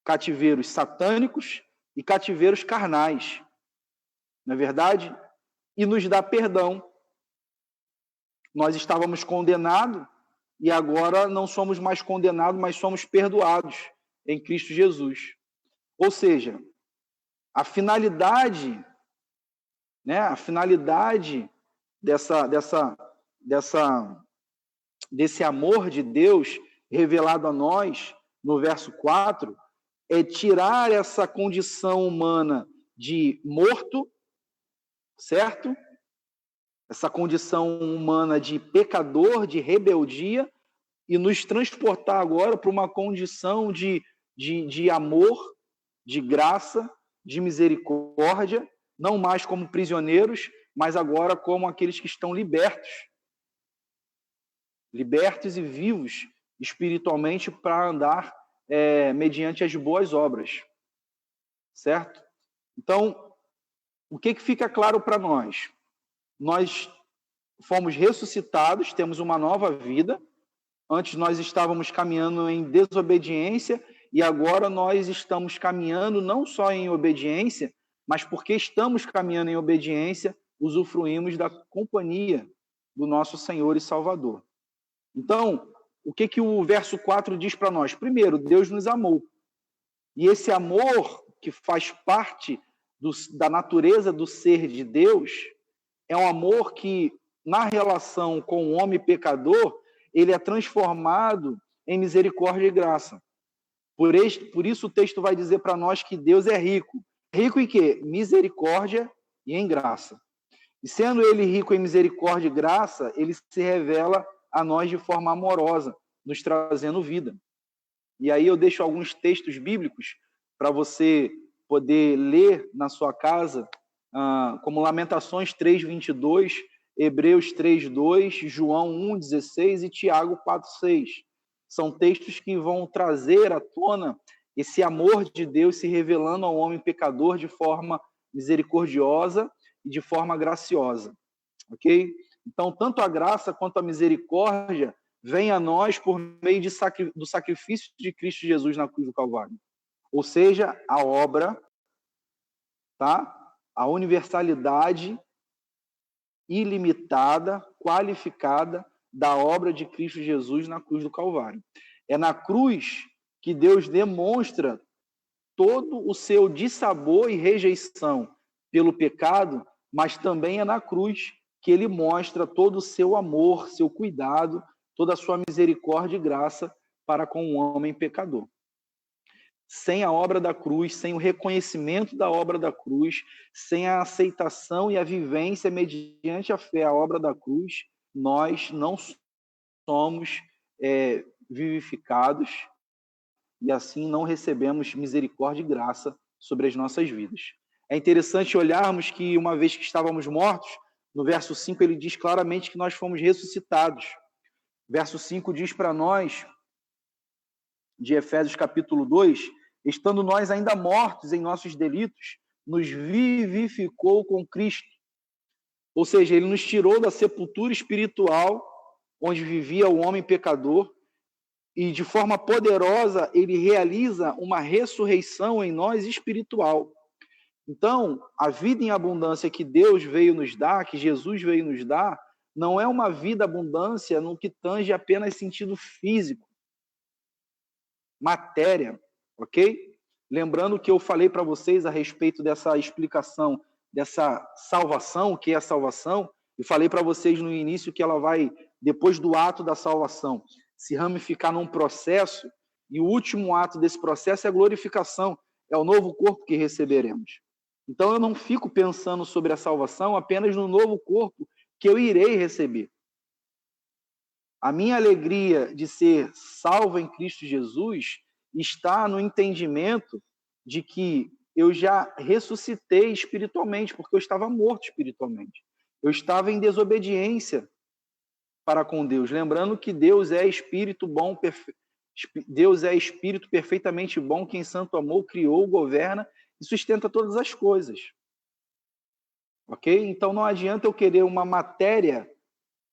cativeiros satânicos e cativeiros carnais, não é verdade? E nos dá perdão. Nós estávamos condenados e agora não somos mais condenados, mas somos perdoados em Cristo Jesus. Ou seja, a finalidade, né, a finalidade desse amor de Deus revelado a nós, no verso 4, é tirar essa condição humana de morto, certo? Essa condição humana de pecador, de rebeldia, e nos transportar agora para uma condição de amor, de graça, de misericórdia, não mais como prisioneiros, mas agora como aqueles que estão libertos e vivos espiritualmente para andar mediante as boas obras, certo? Então, o que fica claro para nós? Nós fomos ressuscitados, temos uma nova vida. Antes nós estávamos caminhando em desobediência e agora nós estamos caminhando não só em obediência, mas porque estamos caminhando em obediência, usufruímos da companhia do nosso Senhor e Salvador. Então, o que o verso 4 diz para nós? Primeiro, Deus nos amou. E esse amor que faz parte da natureza do ser de Deus é um amor que, na relação com o homem pecador, ele é transformado em misericórdia e graça. Por isso o texto vai dizer para nós que Deus é rico. Rico em quê? Misericórdia e em graça. E sendo ele rico em misericórdia e graça, ele se revela a nós de forma amorosa, nos trazendo vida. E aí eu deixo alguns textos bíblicos para você poder ler na sua casa, como Lamentações 3:22, Hebreus 3:2, João 1:16 e Tiago 4:6. São textos que vão trazer à tona esse amor de Deus se revelando ao homem pecador de forma misericordiosa e de forma graciosa. Ok? Então, tanto a graça quanto a misericórdia vem a nós por meio do sacrifício de Cristo Jesus na cruz do Calvário. Ou seja, a obra, tá? A universalidade ilimitada, qualificada da obra de Cristo Jesus na cruz do Calvário. É na cruz que Deus demonstra todo o seu dissabor e rejeição pelo pecado, mas também é na cruz que ele mostra todo o seu amor, seu cuidado, toda a sua misericórdia e graça para com o homem pecador. Sem a obra da cruz, sem o reconhecimento da obra da cruz, sem a aceitação e a vivência mediante a fé, a obra da cruz, nós não somos vivificados e assim não recebemos misericórdia e graça sobre as nossas vidas. É interessante olharmos que, uma vez que estávamos mortos, no verso 5 ele diz claramente que nós fomos ressuscitados. Verso 5 diz para nós, de Efésios capítulo 2, estando nós ainda mortos em nossos delitos, nos vivificou com Cristo. Ou seja, ele nos tirou da sepultura espiritual, onde vivia o homem pecador, e de forma poderosa ele realiza uma ressurreição em nós espiritual. Então, a vida em abundância que Deus veio nos dar, que Jesus veio nos dar, não é uma vida abundância no que tange apenas sentido físico, matéria, ok? Lembrando que eu falei para vocês a respeito dessa explicação, dessa salvação, que é a salvação, e falei para vocês no início que ela vai, depois do ato da salvação, se ramificar num processo, e o último ato desse processo é a glorificação, é o novo corpo que receberemos. Então eu não fico pensando sobre a salvação apenas no novo corpo que eu irei receber. A minha alegria de ser salvo em Cristo Jesus está no entendimento de que eu já ressuscitei espiritualmente, porque eu estava morto espiritualmente. Eu estava em desobediência para com Deus. Lembrando que Deus é espírito bom, Deus é espírito perfeitamente bom, que em santo amor criou, governa e sustenta todas as coisas. Ok? Então não adianta eu querer uma matéria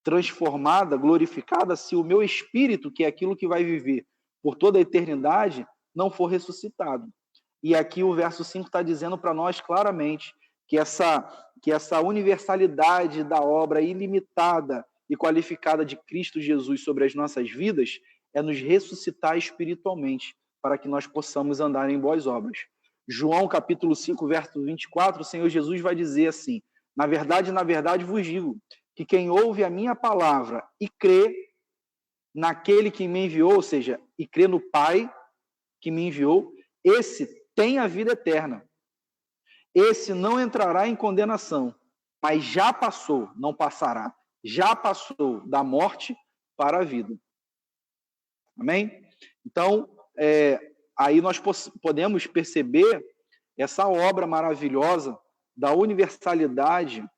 transformada, glorificada, se o meu espírito, que é aquilo que vai viver por toda a eternidade, não for ressuscitado. E aqui o verso 5 está dizendo para nós claramente que essa universalidade da obra ilimitada e qualificada de Cristo Jesus sobre as nossas vidas é nos ressuscitar espiritualmente, para que nós possamos andar em boas obras. João capítulo 5, verso 24, o Senhor Jesus vai dizer assim: na verdade vos digo, que quem ouve a minha palavra e crê naquele que me enviou, ou seja, e crê no Pai que me enviou, esse tem a vida eterna. Esse não entrará em condenação, mas já passou, não passará, já passou da morte para a vida. Amém? Então, aí nós podemos perceber essa obra maravilhosa da universalidade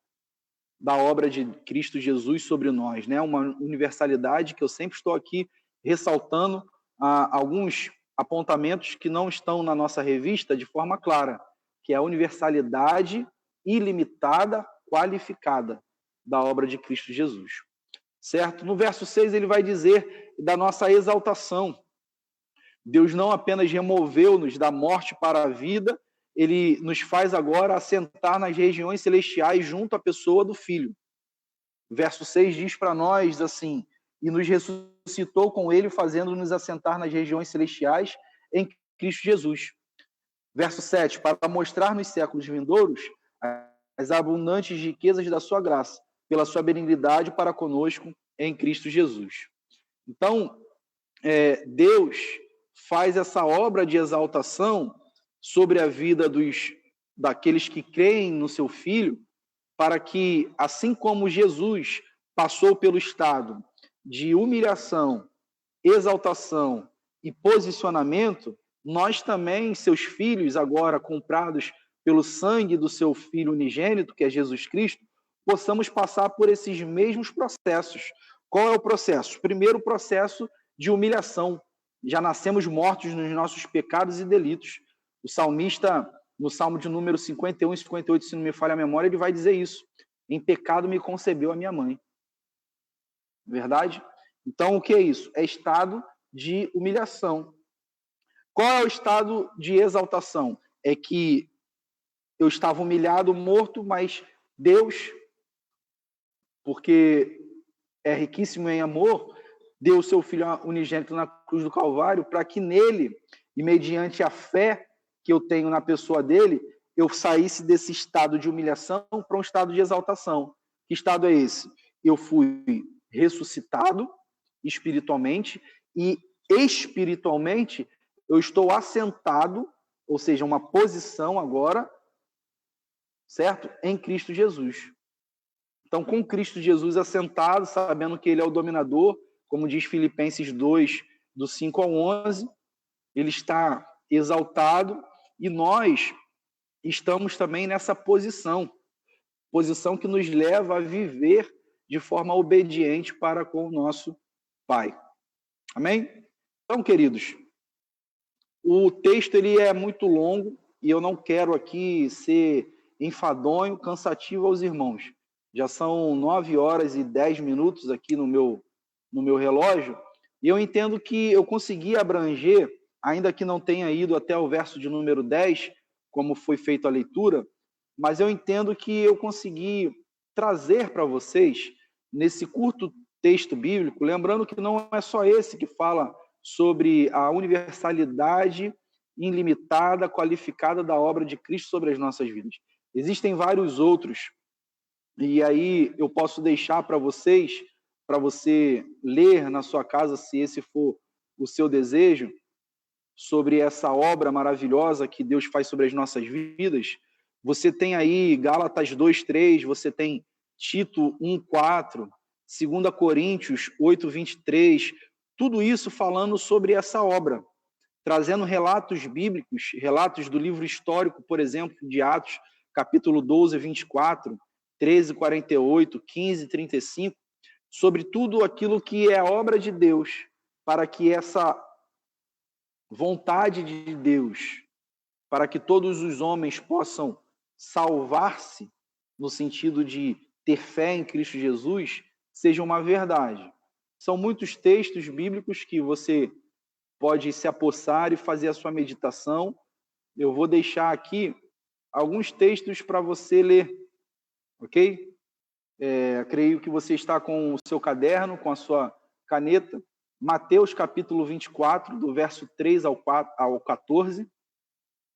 da obra de Cristo Jesus sobre nós, né? Uma universalidade que eu sempre estou aqui ressaltando alguns apontamentos que não estão na nossa revista de forma clara, que é a universalidade ilimitada, qualificada da obra de Cristo Jesus. Certo? No verso 6 ele vai dizer da nossa exaltação. Deus não apenas removeu-nos da morte para a vida, ele nos faz agora assentar nas regiões celestiais junto à pessoa do Filho. Verso 6 diz para nós assim: e nos ressuscitou com ele, fazendo-nos assentar nas regiões celestiais em Cristo Jesus. Verso 7, para mostrar nos séculos vindouros as abundantes riquezas da sua graça, pela sua benignidade para conosco em Cristo Jesus. Então, Deus faz essa obra de exaltação sobre a vida daqueles que creem no seu Filho, para que, assim como Jesus passou pelo estado de humilhação, exaltação e posicionamento, nós também, seus filhos, agora comprados pelo sangue do seu Filho unigênito, que é Jesus Cristo, possamos passar por esses mesmos processos. Qual é o processo? Primeiro, o processo de humilhação. Já nascemos mortos nos nossos pecados e delitos. O salmista, no Salmo de número 51 e 58, se não me falha a memória, ele vai dizer isso: em pecado me concebeu a minha mãe. Verdade? Então, o que é isso? É estado de humilhação. Qual é o estado de exaltação? É que eu estava humilhado, morto, mas Deus, porque é riquíssimo em amor, deu o seu Filho unigênito na cruz do Calvário, para que nele, e mediante a fé, que eu tenho na pessoa dele, eu saísse desse estado de humilhação para um estado de exaltação. Que estado é esse? Eu fui ressuscitado espiritualmente e espiritualmente eu estou assentado, ou seja, uma posição agora, certo? Em Cristo Jesus. Então, com Cristo Jesus assentado, sabendo que ele é o dominador, como diz Filipenses 2, do 5 ao 11, ele está exaltado e nós estamos também nessa posição que nos leva a viver de forma obediente para com o nosso Pai. Amém? Então, queridos, o texto ele é muito longo e eu não quero aqui ser enfadonho, cansativo aos irmãos. Já são 9 horas e 10 minutos aqui no meu relógio e eu entendo que eu consegui abranger, ainda que não tenha ido até o verso de número 10, como foi feita a leitura, mas eu entendo que eu consegui trazer para vocês, nesse curto texto bíblico, lembrando que não é só esse que fala sobre a universalidade ilimitada, qualificada da obra de Cristo sobre as nossas vidas. Existem vários outros, e aí eu posso deixar para vocês, para você ler na sua casa, se esse for o seu desejo, sobre essa obra maravilhosa que Deus faz sobre as nossas vidas. Você tem aí Gálatas 2:3, você tem Tito 1:4, 2 Coríntios 8:23, tudo isso falando sobre essa obra, trazendo relatos bíblicos, relatos do livro histórico, por exemplo, de Atos, capítulo 12, 24, 13, 48, 15, 35, sobre tudo aquilo que é obra de Deus, para que essa vontade de Deus, para que todos os homens possam salvar-se, no sentido de ter fé em Cristo Jesus, seja uma verdade. São muitos textos bíblicos que você pode se apossar e fazer a sua meditação. Eu vou deixar aqui alguns textos para você ler, ok? Creio que você está com o seu caderno, com a sua caneta. Mateus capítulo 24, do verso 3 ao 14,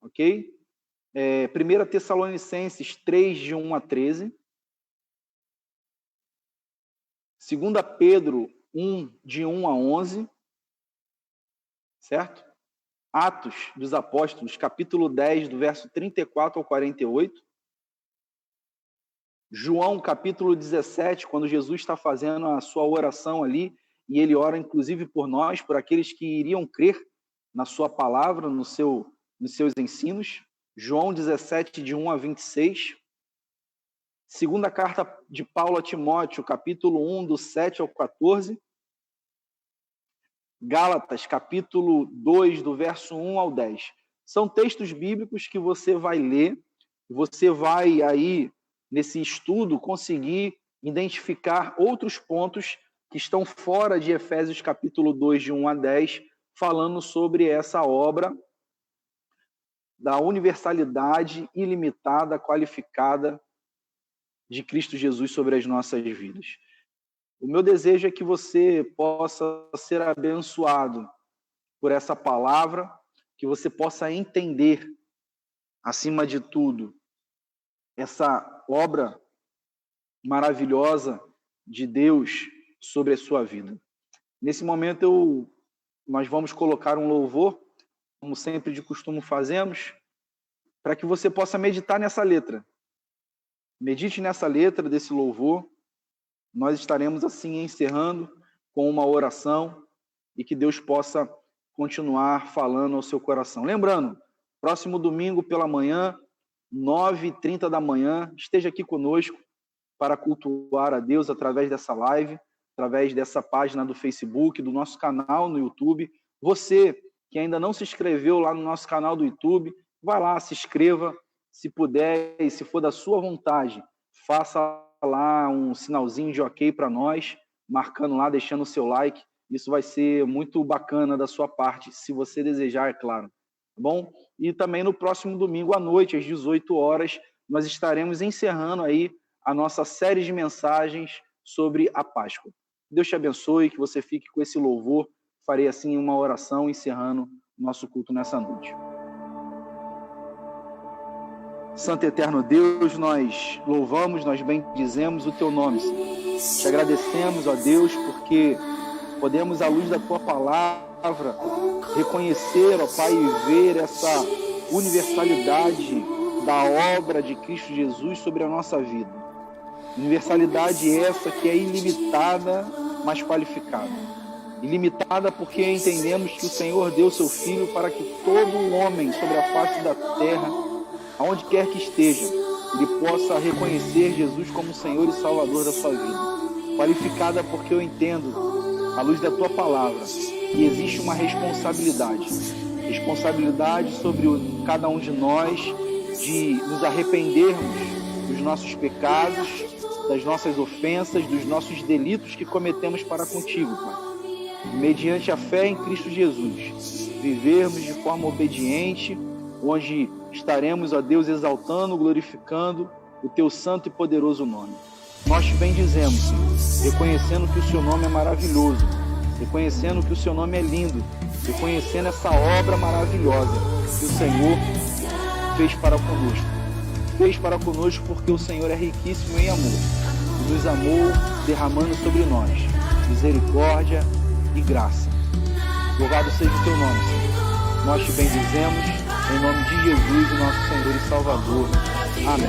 ok? 1 Tessalonicenses 3, de 1 a 13. 2 Pedro 1, de 1 a 11. Certo? Atos dos Apóstolos, capítulo 10, do verso 34 ao 48. João, capítulo 17, quando Jesus está fazendo a sua oração ali, e ele ora inclusive por nós, por aqueles que iriam crer na sua palavra, nos seus ensinos. João 17, de 1 a 26. Segunda carta de Paulo a Timóteo, capítulo 1, do 7 ao 14. Gálatas, capítulo 2, do verso 1 ao 10. São textos bíblicos que você vai ler, você vai aí, nesse estudo, conseguir identificar outros pontos que estão fora de Efésios, capítulo 2, de 1 a 10, falando sobre essa obra da universalidade ilimitada, qualificada de Cristo Jesus sobre as nossas vidas. O meu desejo é que você possa ser abençoado por essa palavra, que você possa entender, acima de tudo, essa obra maravilhosa de Deus sobre a sua vida. Nesse momento, nós vamos colocar um louvor, como sempre de costume fazemos, para que você possa meditar nessa letra. Medite nessa letra desse louvor. Nós estaremos assim encerrando com uma oração e que Deus possa continuar falando ao seu coração. Lembrando, próximo domingo pela manhã, 9h30 da manhã, esteja aqui conosco para cultuar a Deus através dessa live, através dessa página do Facebook, do nosso canal no YouTube. Você que ainda não se inscreveu lá no nosso canal do YouTube, vai lá, se inscreva, se puder e se for da sua vontade, faça lá um sinalzinho de ok para nós, marcando lá, deixando o seu like. Isso vai ser muito bacana da sua parte, se você desejar, é claro. Tá bom? E também no próximo domingo à noite, às 18 horas, nós estaremos encerrando aí a nossa série de mensagens sobre a Páscoa. Deus te abençoe, que você fique com esse louvor. Farei assim uma oração encerrando o nosso culto nessa noite. Santo e eterno Deus, nós louvamos, nós bendizemos o Teu nome, Senhor. Te agradecemos, ó Deus, porque podemos, à luz da Tua palavra, reconhecer, ó Pai, e ver essa universalidade da obra de Cristo Jesus sobre a nossa vida. Universalidade essa que é ilimitada, mas qualificada. Ilimitada porque entendemos que o Senhor deu seu Filho para que todo homem sobre a face da terra, aonde quer que esteja, ele possa reconhecer Jesus como Senhor e Salvador da sua vida. Qualificada porque eu entendo, à luz da Tua palavra, que existe uma responsabilidade sobre cada um de nós, de nos arrependermos dos nossos pecados, das nossas ofensas, dos nossos delitos que cometemos para contigo, Pai. Mediante a fé em Cristo Jesus, vivermos de forma obediente, onde estaremos, ó Deus, exaltando, glorificando o Teu santo e poderoso nome. Nós te bendizemos, Senhor, reconhecendo que o Seu nome é maravilhoso, reconhecendo que o Seu nome é lindo, reconhecendo essa obra maravilhosa que o Senhor fez para conosco. Fez para conosco porque o Senhor é riquíssimo em amor e nos amou derramando sobre nós misericórdia e graça. Louvado seja o Teu nome, Senhor. Nós te bendizemos em nome de Jesus, o nosso Senhor e Salvador. Amém.